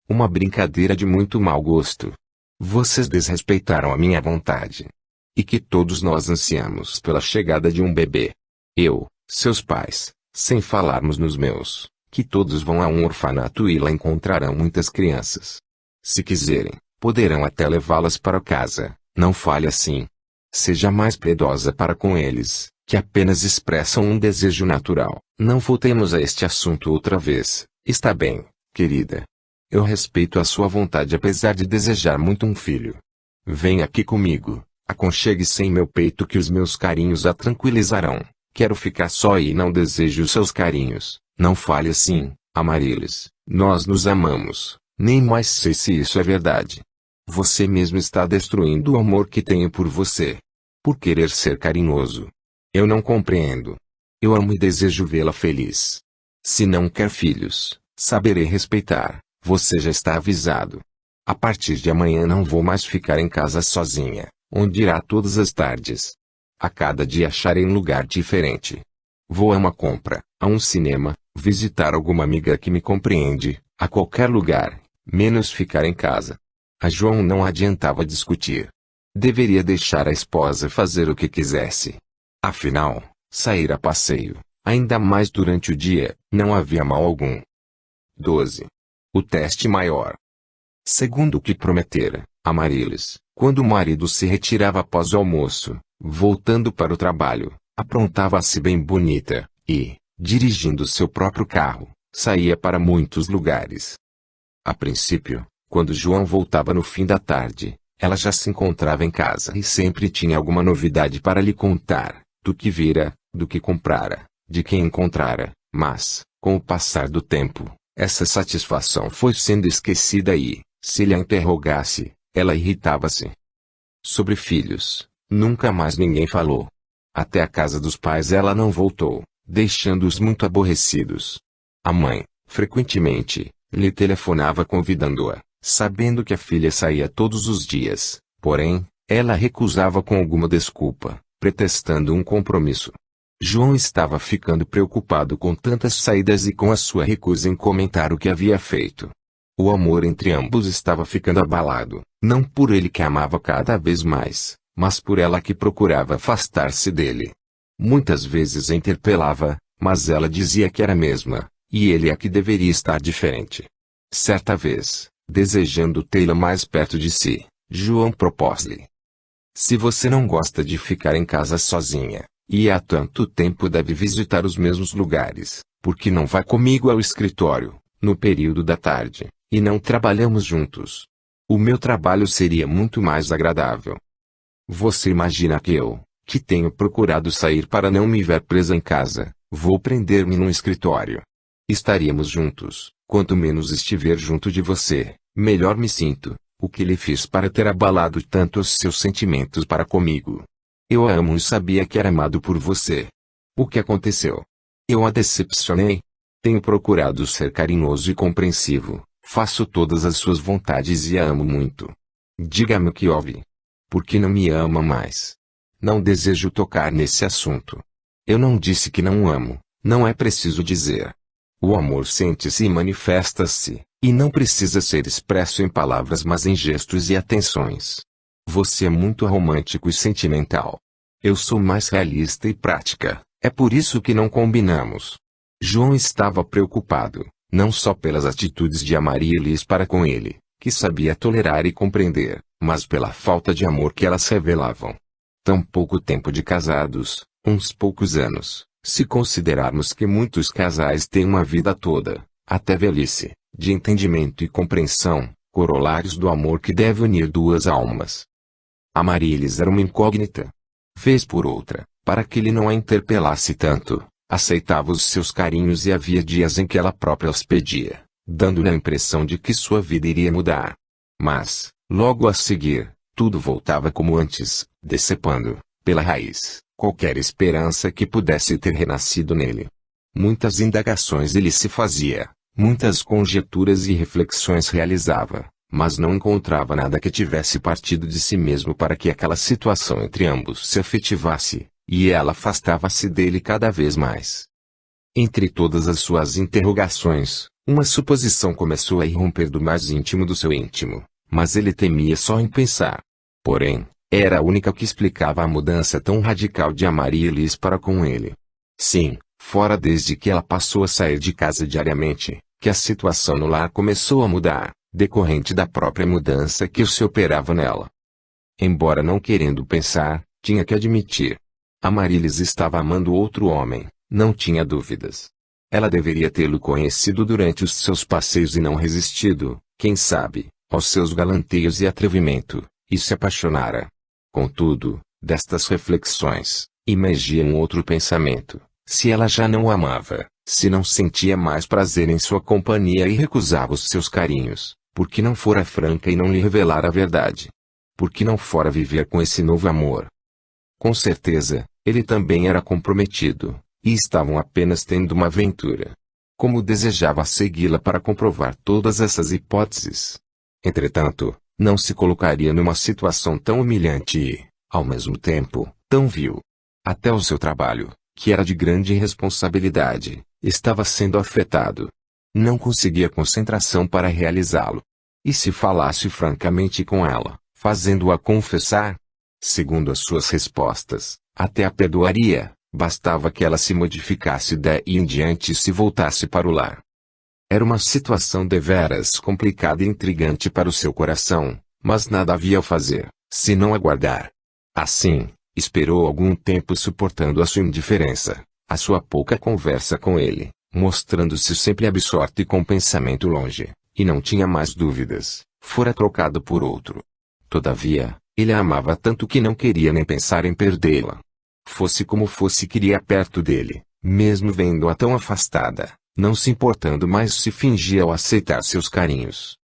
Uma brincadeira de muito mau gosto. Vocês desrespeitaram a minha vontade. E que todos nós ansiamos pela chegada de um bebê. Eu, seus pais, sem falarmos nos meus, que todos vão a um orfanato e lá encontrarão muitas crianças. Se quiserem, poderão até levá-las para casa, não fale assim. Seja mais piedosa para com eles, que apenas expressam um desejo natural. Não voltemos a este assunto outra vez, está bem, querida? Eu respeito a sua vontade apesar de desejar muito um filho. Venha aqui comigo, aconchegue-se em meu peito que os meus carinhos a tranquilizarão. Quero ficar só e não desejo os seus carinhos. Não fale assim, Amarilis. Nós nos amamos, nem mais sei se isso é verdade. Você mesmo está destruindo o amor que tenho por você. Por querer ser carinhoso. Eu não compreendo. Eu amo e desejo vê-la feliz. Se não quer filhos, saberei respeitar. Você já está avisado. A partir de amanhã não vou mais ficar em casa sozinha, onde irá todas as tardes. A cada dia acharei um lugar diferente. Vou a uma compra, a um cinema, visitar alguma amiga que me compreende, a qualquer lugar, menos ficar em casa. A João não adiantava discutir. Deveria deixar a esposa fazer o que quisesse. Afinal, sair a passeio, ainda mais durante o dia, não havia mal algum. 12. O teste maior. Segundo o que prometera, Amarilis, quando o marido se retirava após o almoço, voltando para o trabalho, aprontava-se bem bonita, e, dirigindo seu próprio carro, saía para muitos lugares. A princípio, quando João voltava no fim da tarde, ela já se encontrava em casa e sempre tinha alguma novidade para lhe contar, do que vira, do que comprara, de quem encontrara, mas, com o passar do tempo, essa satisfação foi sendo esquecida e, se lhe a interrogasse, ela irritava-se. Sobre filhos, nunca mais ninguém falou. Até a casa dos pais ela não voltou, deixando-os muito aborrecidos. A mãe, frequentemente, lhe telefonava convidando-a, sabendo que a filha saía todos os dias, porém, ela recusava com alguma desculpa, pretextando um compromisso. João estava ficando preocupado com tantas saídas e com a sua recusa em comentar o que havia feito. O amor entre ambos estava ficando abalado, não por ele que amava cada vez mais, mas por ela que procurava afastar-se dele. Muitas vezes a interpelava, mas ela dizia que era a mesma, e ele é que deveria estar diferente. Certa vez, desejando tê-la mais perto de si, João propôs-lhe: se você não gosta de ficar em casa sozinha, e há tanto tempo deve visitar os mesmos lugares, por que não vai comigo ao escritório, no período da tarde, e não trabalhamos juntos? O meu trabalho seria muito mais agradável. Você imagina que eu, que tenho procurado sair para não me ver presa em casa, vou prender-me num escritório? Estaríamos juntos, quanto menos estiver junto de você, melhor me sinto. O que lhe fiz para ter abalado tanto os seus sentimentos para comigo? Eu a amo e sabia que era amado por você. O que aconteceu? Eu a decepcionei? Tenho procurado ser carinhoso e compreensivo, faço todas as suas vontades e a amo muito. Diga-me o que houve. Por que não me ama mais? Não desejo tocar nesse assunto. Eu não disse que não o amo, Não é preciso dizer. O amor sente-se e manifesta-se, e não precisa ser expresso em palavras mas em gestos e atenções. Você é muito romântico e sentimental. Eu sou mais realista e prática, é por isso que não combinamos. João estava preocupado, não só pelas atitudes de Amarílis para com ele, que sabia tolerar e compreender, mas pela falta de amor que elas revelavam. Tão pouco tempo de casados, uns poucos anos, se considerarmos que muitos casais têm uma vida toda, até velhice, de entendimento e compreensão, corolários do amor que deve unir duas almas. Amarílis era uma incógnita. Vez por outra, para que ele não a interpelasse tanto, aceitava os seus carinhos e havia dias em que ela própria os pedia, dando-lhe a impressão de que sua vida iria mudar. Mas, logo a seguir, tudo voltava como antes, decepando, pela raiz, qualquer esperança que pudesse ter renascido nele. Muitas indagações ele se fazia, muitas conjecturas e reflexões realizava, mas não encontrava nada que tivesse partido de si mesmo para que aquela situação entre ambos se efetivasse, e ela afastava-se dele cada vez mais. Entre todas as suas interrogações, uma suposição começou a irromper do mais íntimo do seu íntimo, mas ele temia só em pensar. Porém, era a única que explicava a mudança tão radical de Amarílis para com ele. Sim, fora desde que ela passou a sair de casa diariamente, que a situação no lar começou a mudar, decorrente da própria mudança que se operava nela. Embora não querendo pensar, tinha que admitir. Amarílis estava amando outro homem, não tinha dúvidas. Ela deveria tê-lo conhecido durante os seus passeios e não resistido, quem sabe, aos seus galanteios e atrevimento, e se apaixonara. Contudo, destas reflexões, emergia um outro pensamento. Se ela já não o amava, se não sentia mais prazer em sua companhia e recusava os seus carinhos, por que não fora franca e não lhe revelara a verdade? Por que não fora viver com esse novo amor? Com certeza, ele também era comprometido, e estavam apenas tendo uma aventura. Como desejava segui-la para comprovar todas essas hipóteses. Entretanto, não se colocaria numa situação tão humilhante e, ao mesmo tempo, tão vil. Até o seu trabalho, que era de grande responsabilidade, estava sendo afetado. Não conseguia concentração para realizá-lo. E se falasse francamente com ela, fazendo-a confessar? Segundo as suas respostas, até a perdoaria, bastava que ela se modificasse daí em diante e se voltasse para o lar. Era uma situação deveras complicada e intrigante para o seu coração, mas nada havia a fazer, senão aguardar. Assim, esperou algum tempo suportando a sua indiferença, a sua pouca conversa com ele, mostrando-se sempre absorto e com o pensamento longe, e não tinha mais dúvidas, fora trocado por outro. Todavia, ele a amava tanto que não queria nem pensar em perdê-la. Fosse como fosse, queria perto dele, mesmo vendo-a tão afastada, não se importando mais se fingia ao aceitar seus carinhos.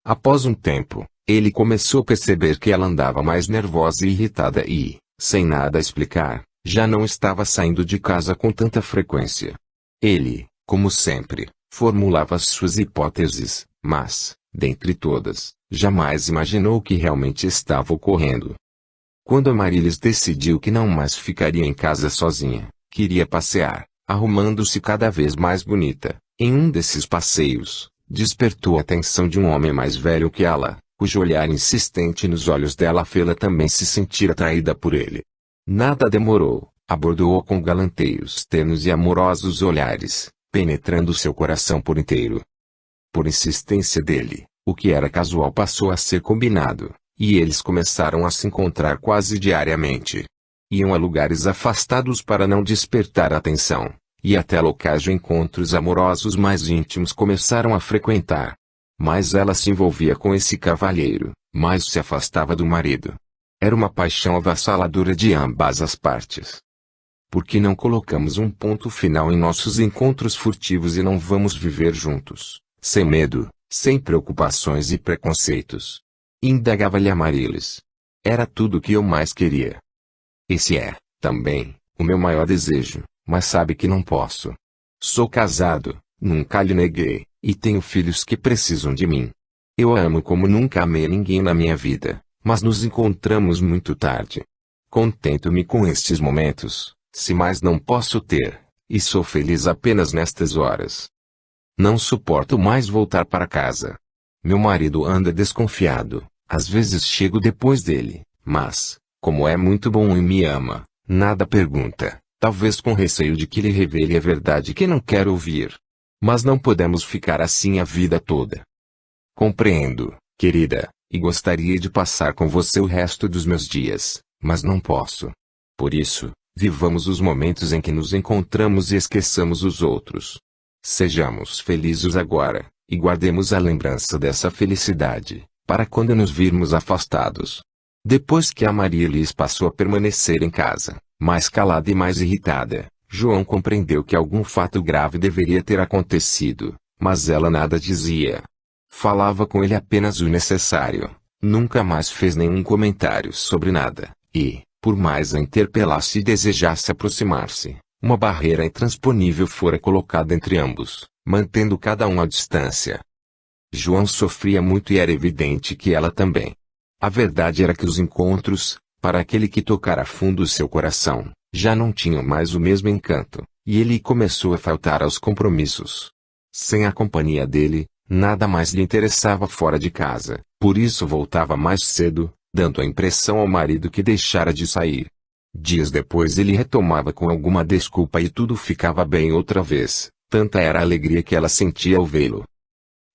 Após um tempo, ele começou a perceber que ela andava mais nervosa e irritada e, sem nada a explicar, já não estava saindo de casa com tanta frequência. Ele, como sempre, formulava as suas hipóteses, mas, dentre todas, jamais imaginou o que realmente estava ocorrendo. Quando Amarílis decidiu que não mais ficaria em casa sozinha, queria passear, arrumando-se cada vez mais bonita, em um desses passeios, despertou a atenção de um homem mais velho que ela, cujo olhar insistente nos olhos dela fê-la também se sentir atraída por ele. Nada demorou, abordou-o com galanteios ternos e amorosos olhares, penetrando seu coração por inteiro. Por insistência dele, o que era casual passou a ser combinado, e eles começaram a se encontrar quase diariamente. Iam a lugares afastados para não despertar atenção, e até locais de encontros amorosos mais íntimos começaram a frequentar. Mais ela se envolvia com esse cavalheiro, mais se afastava do marido. Era uma paixão avassaladora de ambas as partes. Por que não colocamos um ponto final em nossos encontros furtivos e não vamos viver juntos, sem medo, sem preocupações e preconceitos? Indagava-lhe Amarílis. Era tudo o que eu mais queria. Esse é, também, o meu maior desejo, mas sabe que não posso. Sou casado, nunca lhe neguei, e tenho filhos que precisam de mim. Eu a amo como nunca amei ninguém na minha vida, mas nos encontramos muito tarde. Contento-me com estes momentos, se mais não posso ter, e sou feliz apenas nestas horas. Não suporto mais voltar para casa. Meu marido anda desconfiado, às vezes chego depois dele, mas, como é muito bom e me ama, nada pergunta, talvez com receio de que lhe revele a verdade que não quero ouvir. Mas não podemos ficar assim a vida toda. Compreendo, querida, e gostaria de passar com você o resto dos meus dias, mas não posso. Por isso, vivamos os momentos em que nos encontramos e esqueçamos os outros. Sejamos felizes agora, e guardemos a lembrança dessa felicidade, para quando nos virmos afastados. Depois que a Marilis passou a permanecer em casa, mais calada e mais irritada, João compreendeu que algum fato grave deveria ter acontecido, mas ela nada dizia. Falava com ele apenas o necessário, nunca mais fez nenhum comentário sobre nada, e, por mais a interpelasse e desejasse aproximar-se, uma barreira intransponível fora colocada entre ambos, mantendo cada um à distância. João sofria muito e era evidente que ela também. A verdade era que os encontros, para aquele que tocara fundo seu coração, já não tinham mais o mesmo encanto, e ele começou a faltar aos compromissos. Sem a companhia dele, nada mais lhe interessava fora de casa, por isso voltava mais cedo, dando a impressão ao marido que deixara de sair. Dias depois ele retomava com alguma desculpa e tudo ficava bem outra vez, tanta era a alegria que ela sentia ao vê-lo.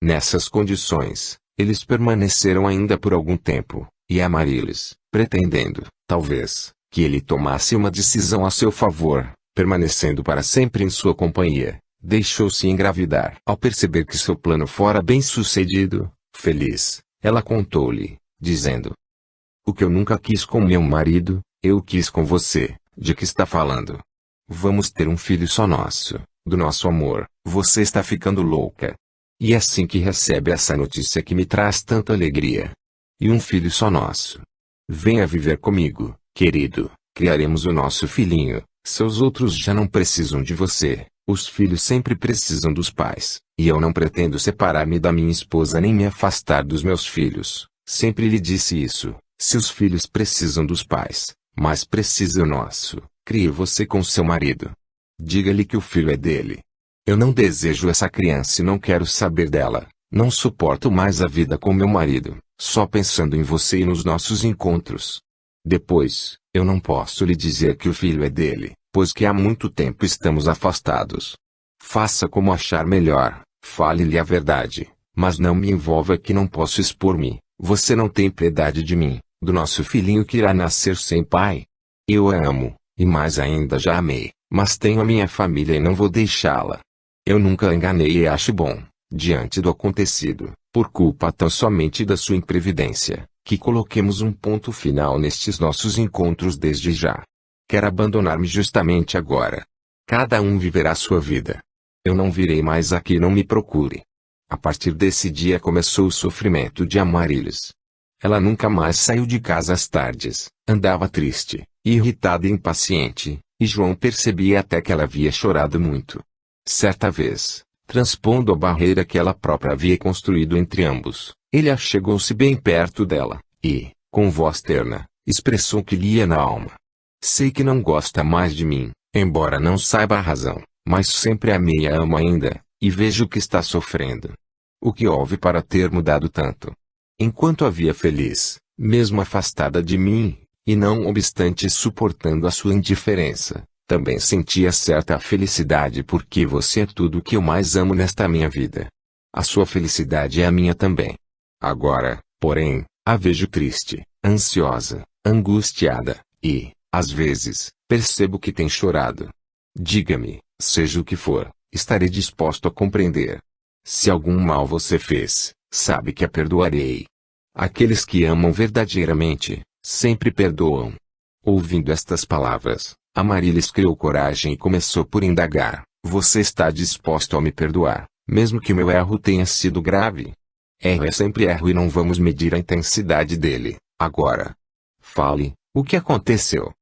Nessas condições, eles permaneceram ainda por algum tempo, e a Marilis, pretendendo, talvez, que ele tomasse uma decisão a seu favor, permanecendo para sempre em sua companhia, deixou-se engravidar. Ao perceber que seu plano fora bem-sucedido, feliz, ela contou-lhe, dizendo: "O que eu nunca quis com meu marido, eu quis com você, de que está falando? Vamos ter um filho só nosso, do nosso amor, você está ficando louca. E assim que recebe essa notícia que me traz tanta alegria. E um filho só nosso. Venha viver comigo, querido, criaremos o nosso filhinho, seus outros já não precisam de você, os filhos sempre precisam dos pais, e eu não pretendo separar-me da minha esposa nem me afastar dos meus filhos, sempre lhe disse isso, se os filhos precisam dos pais, mas precisa o nosso, crie você com seu marido. Diga-lhe que o filho é dele. Eu não desejo essa criança e não quero saber dela, não suporto mais a vida com meu marido, só pensando em você e nos nossos encontros. Depois, eu não posso lhe dizer que o filho é dele, pois que há muito tempo estamos afastados. Faça como achar melhor, fale-lhe a verdade, mas não me envolva que não posso expor-me, você não tem piedade de mim, do nosso filhinho que irá nascer sem pai. Eu a amo, e mais ainda já amei, mas tenho a minha família e não vou deixá-la. Eu nunca a enganei e acho bom, diante do acontecido, por culpa tão somente da sua imprevidência, que coloquemos um ponto final nestes nossos encontros desde já. Quero abandonar-me justamente agora. Cada um viverá sua vida. Eu não virei mais aqui, não me procure. A partir desse dia começou o sofrimento de Amaryllis. Ela nunca mais saiu de casa às tardes, andava triste, irritada e impaciente, e João percebia até que ela havia chorado muito. Certa vez, transpondo a barreira que ela própria havia construído entre ambos, ele achegou-se bem perto dela, e, com voz terna, expressou que lhe ia na alma. Sei que não gosta mais de mim, embora não saiba a razão, mas sempre amei e a amo ainda, e vejo que está sofrendo. O que houve para ter mudado tanto? Enquanto havia feliz, mesmo afastada de mim, e não obstante suportando a sua indiferença, também sentia certa felicidade porque você é tudo o que eu mais amo nesta minha vida. A sua felicidade é a minha também. Agora, porém, a vejo triste, ansiosa, angustiada, e, às vezes, percebo que tem chorado. Diga-me, seja o que for, estarei disposto a compreender. Se algum mal você fez, sabe que a perdoarei. Aqueles que amam verdadeiramente, sempre perdoam. Ouvindo estas palavras, Amaryllis criou coragem e começou por indagar: você está disposto a me perdoar, mesmo que meu erro tenha sido grave? Erro é sempre erro e não vamos medir a intensidade dele, agora. Fale, o que aconteceu?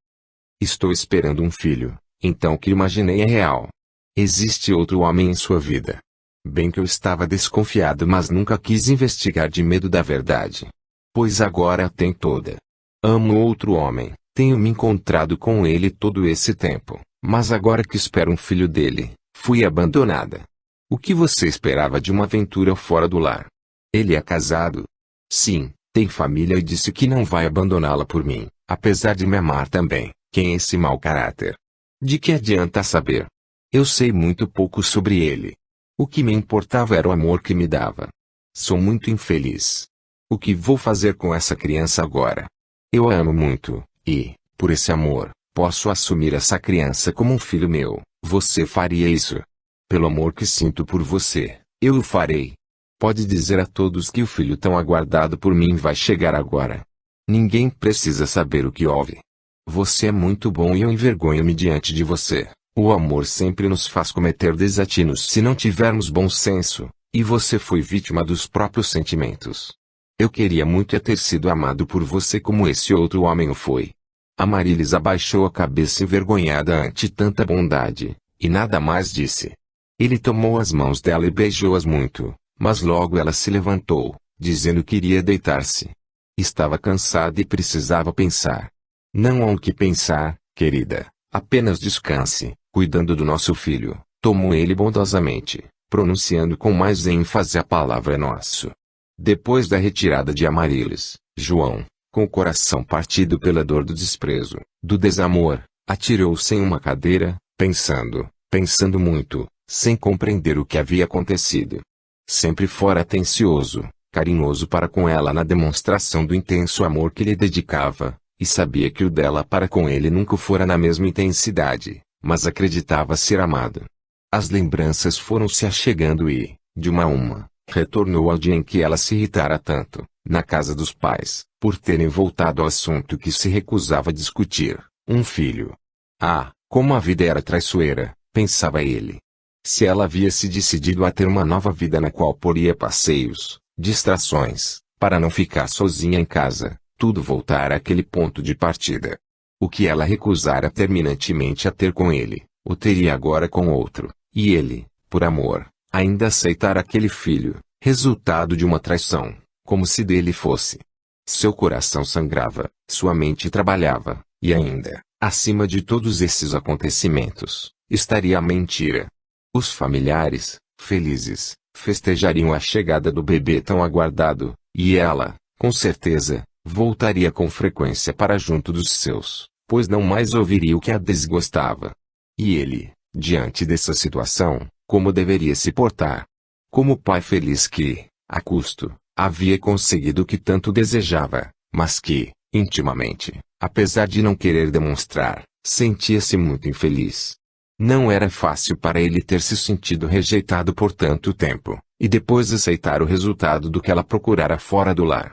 Estou esperando um filho, então o que imaginei é real. Existe outro homem em sua vida. Bem que eu estava desconfiado, mas nunca quis investigar de medo da verdade. Pois agora a tem toda. Amo outro homem, tenho me encontrado com ele todo esse tempo, Mas agora que espero um filho dele, fui abandonada. O que você esperava de uma aventura fora do lar? Ele é casado? Sim, tem família e disse que não vai abandoná-la por mim, apesar de me amar também. Quem é esse mau caráter? De que adianta saber? Eu sei muito pouco sobre ele. O que me importava era o amor que me dava. Sou muito infeliz. O que vou fazer com essa criança agora? Eu a amo muito, e, por esse amor, posso assumir essa criança como um filho meu. Você faria isso? Pelo amor que sinto por você, eu o farei. Pode dizer a todos que o filho tão aguardado por mim vai chegar agora. Ninguém precisa saber o que houve. Você é muito bom e eu envergonho-me diante de você. O amor sempre nos faz cometer desatinos se não tivermos bom senso, e você foi vítima dos próprios sentimentos. Eu queria muito ter sido amado por você como esse outro homem o foi. Amaryllis abaixou a cabeça envergonhada ante tanta bondade, e nada mais disse. Ele tomou as mãos dela e beijou-as muito, mas logo ela se levantou, dizendo que iria deitar-se. Estava cansada e precisava pensar. Não há o que pensar, querida, apenas descanse, cuidando do nosso filho, tomou ele bondosamente, pronunciando com mais ênfase a palavra nosso. Depois da retirada de Amaryllis, João, com o coração partido pela dor do desprezo, do desamor, atirou-se em uma cadeira, pensando muito, sem compreender o que havia acontecido. Sempre fora atencioso, carinhoso para com ela na demonstração do intenso amor que lhe dedicava, e sabia que o dela para com ele nunca fora na mesma intensidade, mas acreditava ser amado. As lembranças foram se achegando e, de uma a uma, retornou ao dia em que ela se irritara tanto, na casa dos pais, por terem voltado ao assunto que se recusava a discutir, um filho. Ah, como a vida era traiçoeira, pensava ele. Se ela havia se decidido a ter uma nova vida na qual poria passeios, distrações, para não ficar sozinha em casa, tudo voltara àquele ponto de partida. O que ela recusara terminantemente a ter com ele, o teria agora com outro, e ele, por amor, ainda aceitara aquele filho, resultado de uma traição, como se dele fosse. Seu coração sangrava, sua mente trabalhava, e ainda, acima de todos esses acontecimentos, estaria a mentira. Os familiares, felizes, festejariam a chegada do bebê tão aguardado, e ela, com certeza, voltaria com frequência para junto dos seus, pois não mais ouviria o que a desgostava. E ele, diante dessa situação, como deveria se portar? Como pai feliz que, a custo, havia conseguido o que tanto desejava, mas que, intimamente, apesar de não querer demonstrar, sentia-se muito infeliz. Não era fácil para ele ter se sentido rejeitado por tanto tempo, e depois aceitar o resultado do que ela procurara fora do lar.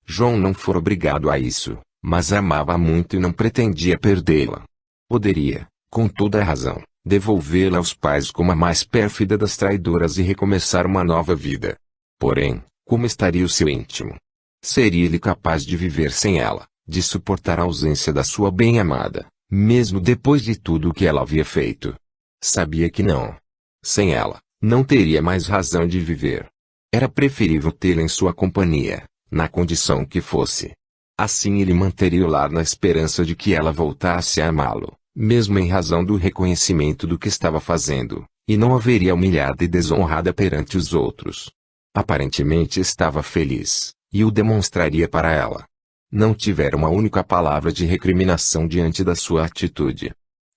João não fora obrigado a isso, mas a amava muito e não pretendia perdê-la. Poderia, com toda a razão, devolvê-la aos pais como a mais pérfida das traidoras e recomeçar uma nova vida. Porém, como estaria o seu íntimo? Seria ele capaz de viver sem ela, de suportar a ausência da sua bem-amada, mesmo depois de tudo o que ela havia feito? Sabia que não. Sem ela, não teria mais razão de viver. Era preferível tê-la em sua companhia, na condição que fosse. Assim ele manteria o lar na esperança de que ela voltasse a amá-lo, mesmo em razão do reconhecimento do que estava fazendo, e não haveria humilhada e desonrada perante os outros. Aparentemente estava feliz, e o demonstraria para ela. Não tivera uma única palavra de recriminação diante da sua atitude.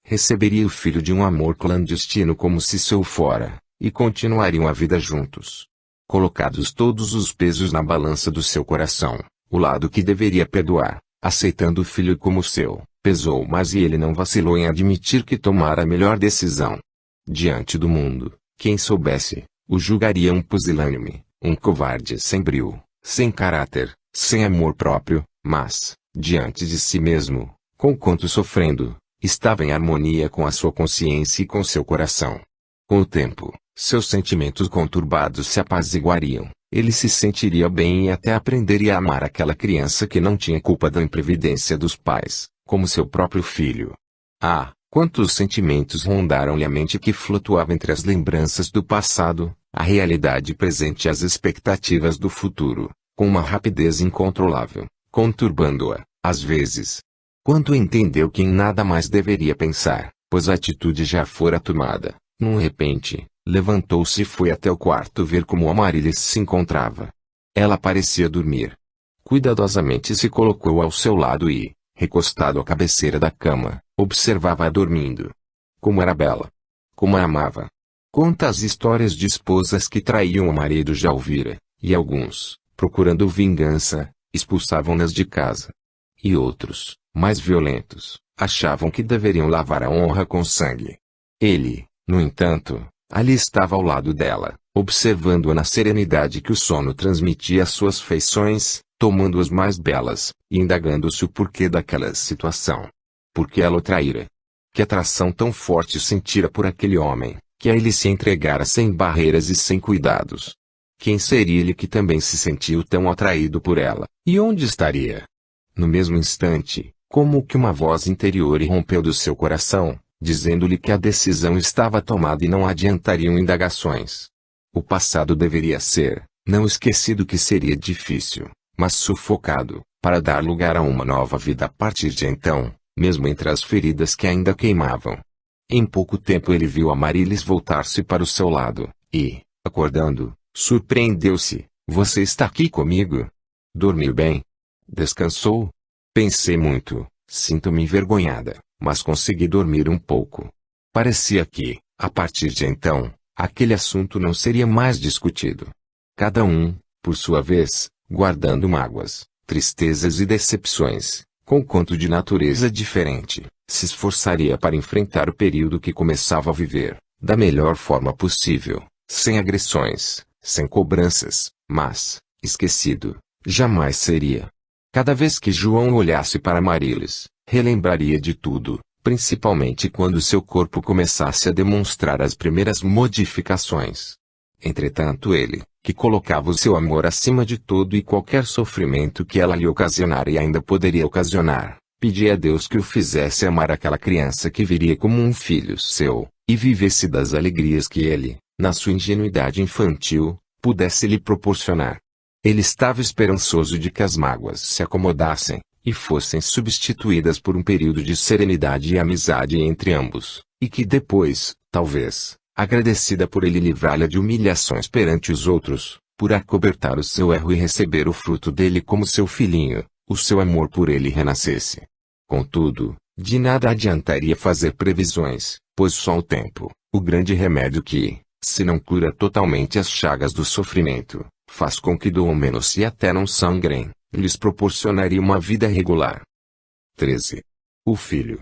Receberia o filho de um amor clandestino como se seu fora, e continuariam a vida juntos. Colocados todos os pesos na balança do seu coração, o lado que deveria perdoar, aceitando o filho como seu, pesou mais e ele não vacilou em admitir que tomara a melhor decisão. Diante do mundo, quem soubesse, o julgaria um pusilânime, um covarde sem brio, sem caráter, sem amor próprio, mas, diante de si mesmo, conquanto sofrendo, estava em harmonia com a sua consciência e com seu coração. Com o tempo, seus sentimentos conturbados se apaziguariam, ele se sentiria bem e até aprenderia a amar aquela criança que não tinha culpa da imprevidência dos pais, como seu próprio filho. Ah, quantos sentimentos rondaram-lhe a mente que flutuava entre as lembranças do passado, a realidade presente e as expectativas do futuro, com uma rapidez incontrolável, conturbando-a, às vezes. Quando entendeu que em nada mais deveria pensar, pois a atitude já fora tomada. Num repente, levantou-se e foi até o quarto ver como Amaryllis se encontrava. Ela parecia dormir. Cuidadosamente se colocou ao seu lado e, recostado à cabeceira da cama, observava-a dormindo. Como era bela! Como a amava! Quantas histórias de esposas que traíam o marido já ouvira, e alguns, procurando vingança, expulsavam-nas de casa. E outros, mais violentos, achavam que deveriam lavar a honra com sangue. Ele, no entanto, ali estava ao lado dela, observando-a na serenidade que o sono transmitia às suas feições, tomando-as mais belas, e indagando-se o porquê daquela situação. Por que ela o traíra? Que atração tão forte sentira por aquele homem, que a ele se entregara sem barreiras e sem cuidados? Quem seria ele que também se sentiu tão atraído por ela, e onde estaria? No mesmo instante, como que uma voz interior irrompeu do seu coração, dizendo-lhe que a decisão estava tomada e não adiantariam indagações. O passado deveria ser, não esquecido que seria difícil, mas sufocado, para dar lugar a uma nova vida a partir de então, mesmo entre as feridas que ainda queimavam. Em pouco tempo ele viu Amaryllis voltar-se para o seu lado, e, acordando, surpreendeu-se. Você está aqui comigo? Dormiu bem? Descansou? Pensei muito, sinto-me envergonhada, mas consegui dormir um pouco. Parecia que, a partir de então, aquele assunto não seria mais discutido. Cada um, por sua vez, guardando mágoas, tristezas e decepções, conquanto de natureza diferente, se esforçaria para enfrentar o período que começava a viver, da melhor forma possível, sem agressões, sem cobranças, mas, esquecido, jamais seria. Cada vez que João olhasse para Amaryllis, relembraria de tudo, principalmente quando seu corpo começasse a demonstrar as primeiras modificações. Entretanto ele, que colocava o seu amor acima de todo e qualquer sofrimento que ela lhe ocasionara e ainda poderia ocasionar, pedia a Deus que o fizesse amar aquela criança que viria como um filho seu, e vivesse das alegrias que ele, na sua ingenuidade infantil, pudesse lhe proporcionar. Ele estava esperançoso de que as mágoas se acomodassem, e fossem substituídas por um período de serenidade e amizade entre ambos, e que depois, talvez, agradecida por ele livrar-lhe de humilhações perante os outros, por acobertar o seu erro e receber o fruto dele como seu filhinho, o seu amor por ele renascesse. Contudo, de nada adiantaria fazer previsões, pois só o tempo, o grande remédio que, se não cura totalmente as chagas do sofrimento, faz com que doam menos e até não sangrem, lhes proporcionaria uma vida regular. 13. O filho.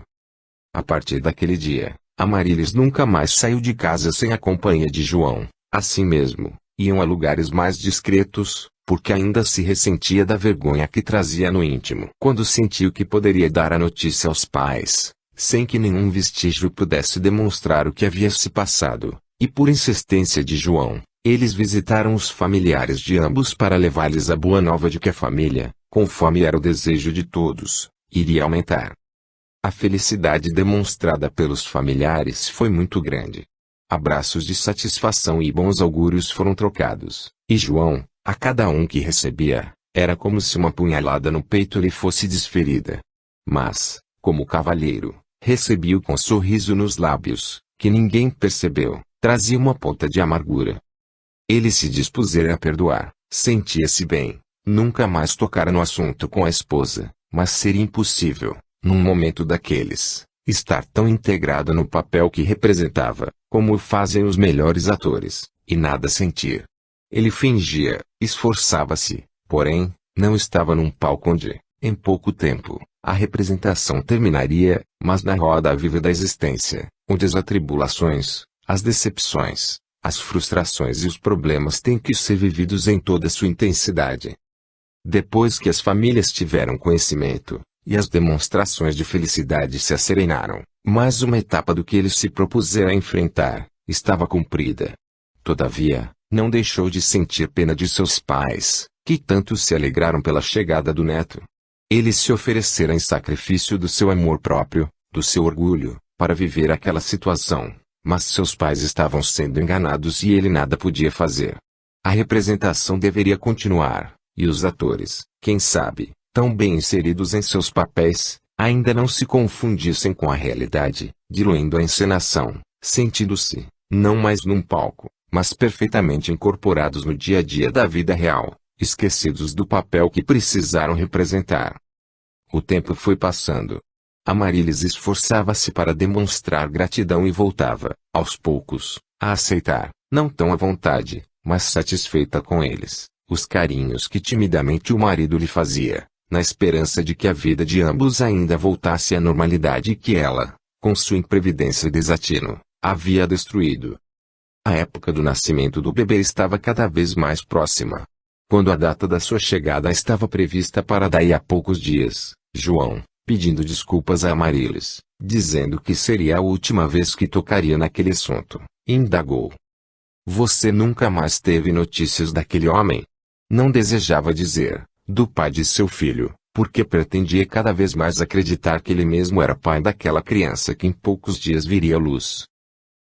A partir daquele dia, Amaryllis nunca mais saiu de casa sem a companhia de João. Assim mesmo, iam a lugares mais discretos, porque ainda se ressentia da vergonha que trazia no íntimo. Quando sentiu que poderia dar a notícia aos pais, sem que nenhum vestígio pudesse demonstrar o que havia se passado, e por insistência de João, eles visitaram os familiares de ambos para levar-lhes a boa nova de que a família, conforme era o desejo de todos, iria aumentar. A felicidade demonstrada pelos familiares foi muito grande. Abraços de satisfação e bons augúrios foram trocados, e João, a cada um que recebia, era como se uma punhalada no peito lhe fosse desferida. Mas, como cavalheiro, recebia-o com sorriso nos lábios, que ninguém percebeu, trazia uma ponta de amargura. Ele se dispusera a perdoar, sentia-se bem, nunca mais tocara no assunto com a esposa, mas seria impossível, num momento daqueles, estar tão integrado no papel que representava, como o fazem os melhores atores, e nada sentir. Ele fingia, esforçava-se, porém, não estava num palco onde, em pouco tempo, a representação terminaria, mas na roda viva da existência, onde as atribulações, as decepções, as frustrações e os problemas têm que ser vividos em toda sua intensidade. Depois que as famílias tiveram conhecimento, e as demonstrações de felicidade se asserenaram, mais uma etapa do que ele se propusera a enfrentar, estava cumprida. Todavia, não deixou de sentir pena de seus pais, que tanto se alegraram pela chegada do neto. Ele se oferecera em sacrifício do seu amor próprio, do seu orgulho, para viver aquela situação. Mas seus pais estavam sendo enganados e ele nada podia fazer. A representação deveria continuar, e os atores, quem sabe, tão bem inseridos em seus papéis, ainda não se confundissem com a realidade, diluindo a encenação, sentindo-se, não mais num palco, mas perfeitamente incorporados no dia a dia da vida real, esquecidos do papel que precisaram representar. O tempo foi passando. Amaryllis esforçava-se para demonstrar gratidão e voltava, aos poucos, a aceitar, não tão à vontade, mas satisfeita com eles, os carinhos que timidamente o marido lhe fazia, na esperança de que a vida de ambos ainda voltasse à normalidade que ela, com sua imprevidência e desatino, havia destruído. A época do nascimento do bebê estava cada vez mais próxima. Quando a data da sua chegada estava prevista para daí a poucos dias, João, pedindo desculpas a Amaryllis, dizendo que seria a última vez que tocaria naquele assunto, indagou: "Você nunca mais teve notícias daquele homem?" Não desejava dizer, do pai de seu filho, porque pretendia cada vez mais acreditar que ele mesmo era pai daquela criança que em poucos dias viria à luz.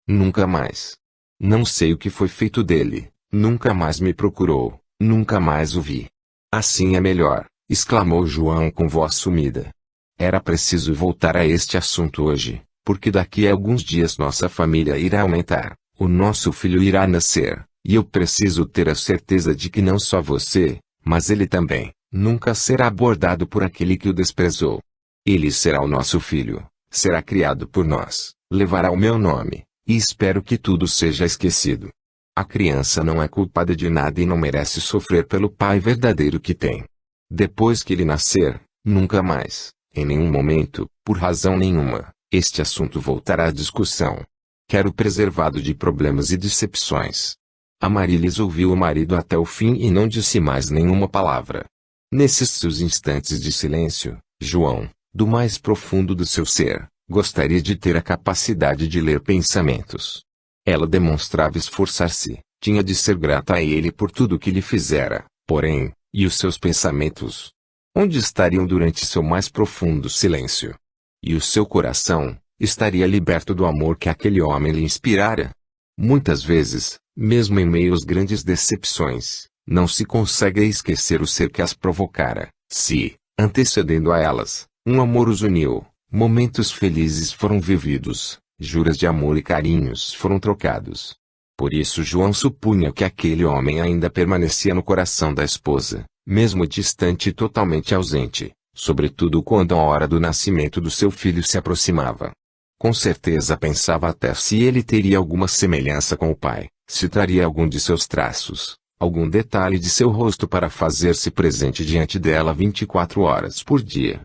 "Nunca mais. Não sei o que foi feito dele, nunca mais me procurou, nunca mais o vi." "Assim é melhor", exclamou João com voz sumida. Era preciso voltar a este assunto hoje, porque daqui a alguns dias nossa família irá aumentar, o nosso filho irá nascer, e eu preciso ter a certeza de que não só você, mas ele também, nunca será abordado por aquele que o desprezou. Ele será o nosso filho, será criado por nós, levará o meu nome, e espero que tudo seja esquecido. A criança não é culpada de nada e não merece sofrer pelo pai verdadeiro que tem. Depois que ele nascer, nunca mais, em nenhum momento, por razão nenhuma, este assunto voltará à discussão. Quero preservado de problemas e decepções." Amaryllis ouviu o marido até o fim e não disse mais nenhuma palavra. Nesses seus instantes de silêncio, João, do mais profundo do seu ser, gostaria de ter a capacidade de ler pensamentos. Ela demonstrava esforçar-se, tinha de ser grata a ele por tudo que lhe fizera, porém, e os seus pensamentos? Onde estariam durante seu mais profundo silêncio? E o seu coração, estaria liberto do amor que aquele homem lhe inspirara? Muitas vezes, mesmo em meio às grandes decepções, não se consegue esquecer o ser que as provocara. Se, antecedendo a elas, um amor os uniu, momentos felizes foram vividos, juras de amor e carinhos foram trocados. Por isso João supunha que aquele homem ainda permanecia no coração da esposa, mesmo distante e totalmente ausente, sobretudo quando a hora do nascimento do seu filho se aproximava. Com certeza pensava até se ele teria alguma semelhança com o pai, se traria algum de seus traços, algum detalhe de seu rosto para fazer-se presente diante dela 24 horas por dia.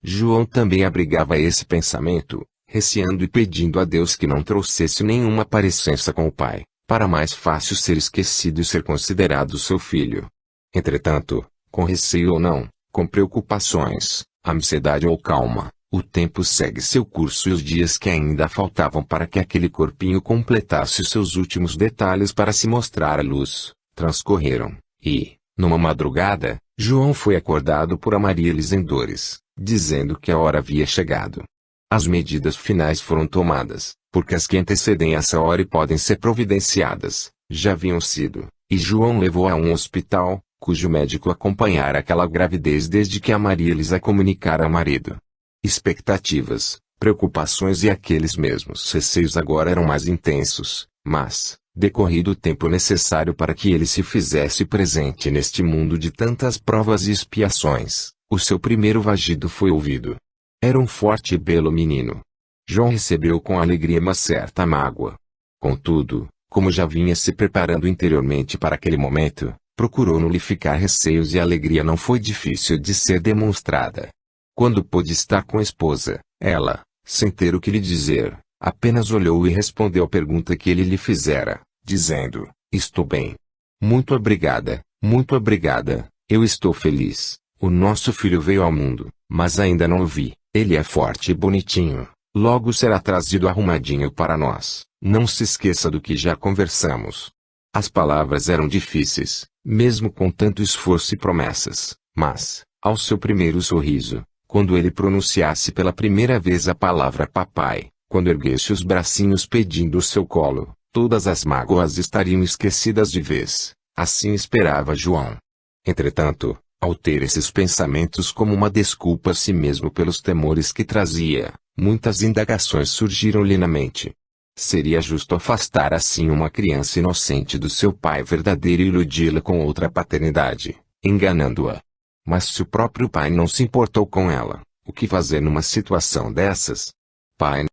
João também abrigava esse pensamento, receando e pedindo a Deus que não trouxesse nenhuma parecença com o pai, para mais fácil ser esquecido e ser considerado seu filho. Entretanto, com receio ou não, com preocupações, ansiedade ou calma, o tempo segue seu curso e os dias que ainda faltavam para que aquele corpinho completasse seus últimos detalhes para se mostrar à luz, transcorreram, e, numa madrugada, João foi acordado por Amaryllis em dores, dizendo que a hora havia chegado. As medidas finais foram tomadas, porque as que antecedem essa hora e podem ser providenciadas, já haviam sido, e João levou a um hospital, cujo médico acompanhara aquela gravidez desde que Amaryllis a comunicara ao marido. Expectativas, preocupações e aqueles mesmos receios agora eram mais intensos, mas, decorrido o tempo necessário para que ele se fizesse presente neste mundo de tantas provas e expiações, o seu primeiro vagido foi ouvido. Era um forte e belo menino. João recebeu com alegria uma certa mágoa. Contudo, como já vinha se preparando interiormente para aquele momento, procurou nulificar receios e a alegria não foi difícil de ser demonstrada. Quando pôde estar com a esposa, ela, sem ter o que lhe dizer, apenas olhou e respondeu à pergunta que ele lhe fizera, dizendo: "Estou bem. Muito obrigada, eu estou feliz. O nosso filho veio ao mundo, mas ainda não o vi. Ele é forte e bonitinho, logo será trazido arrumadinho para nós. Não se esqueça do que já conversamos." As palavras eram difíceis, mesmo com tanto esforço e promessas, mas, ao seu primeiro sorriso, quando ele pronunciasse pela primeira vez a palavra papai, quando erguesse os bracinhos pedindo o seu colo, todas as mágoas estariam esquecidas de vez. Assim esperava João. Entretanto, ao ter esses pensamentos como uma desculpa a si mesmo pelos temores que trazia, Muitas indagações surgiram-lhe na mente. Seria justo afastar assim uma criança inocente do seu pai verdadeiro e iludi-la com outra paternidade, enganando-a. Mas se o próprio pai não se importou com ela, o que fazer numa situação dessas? Pai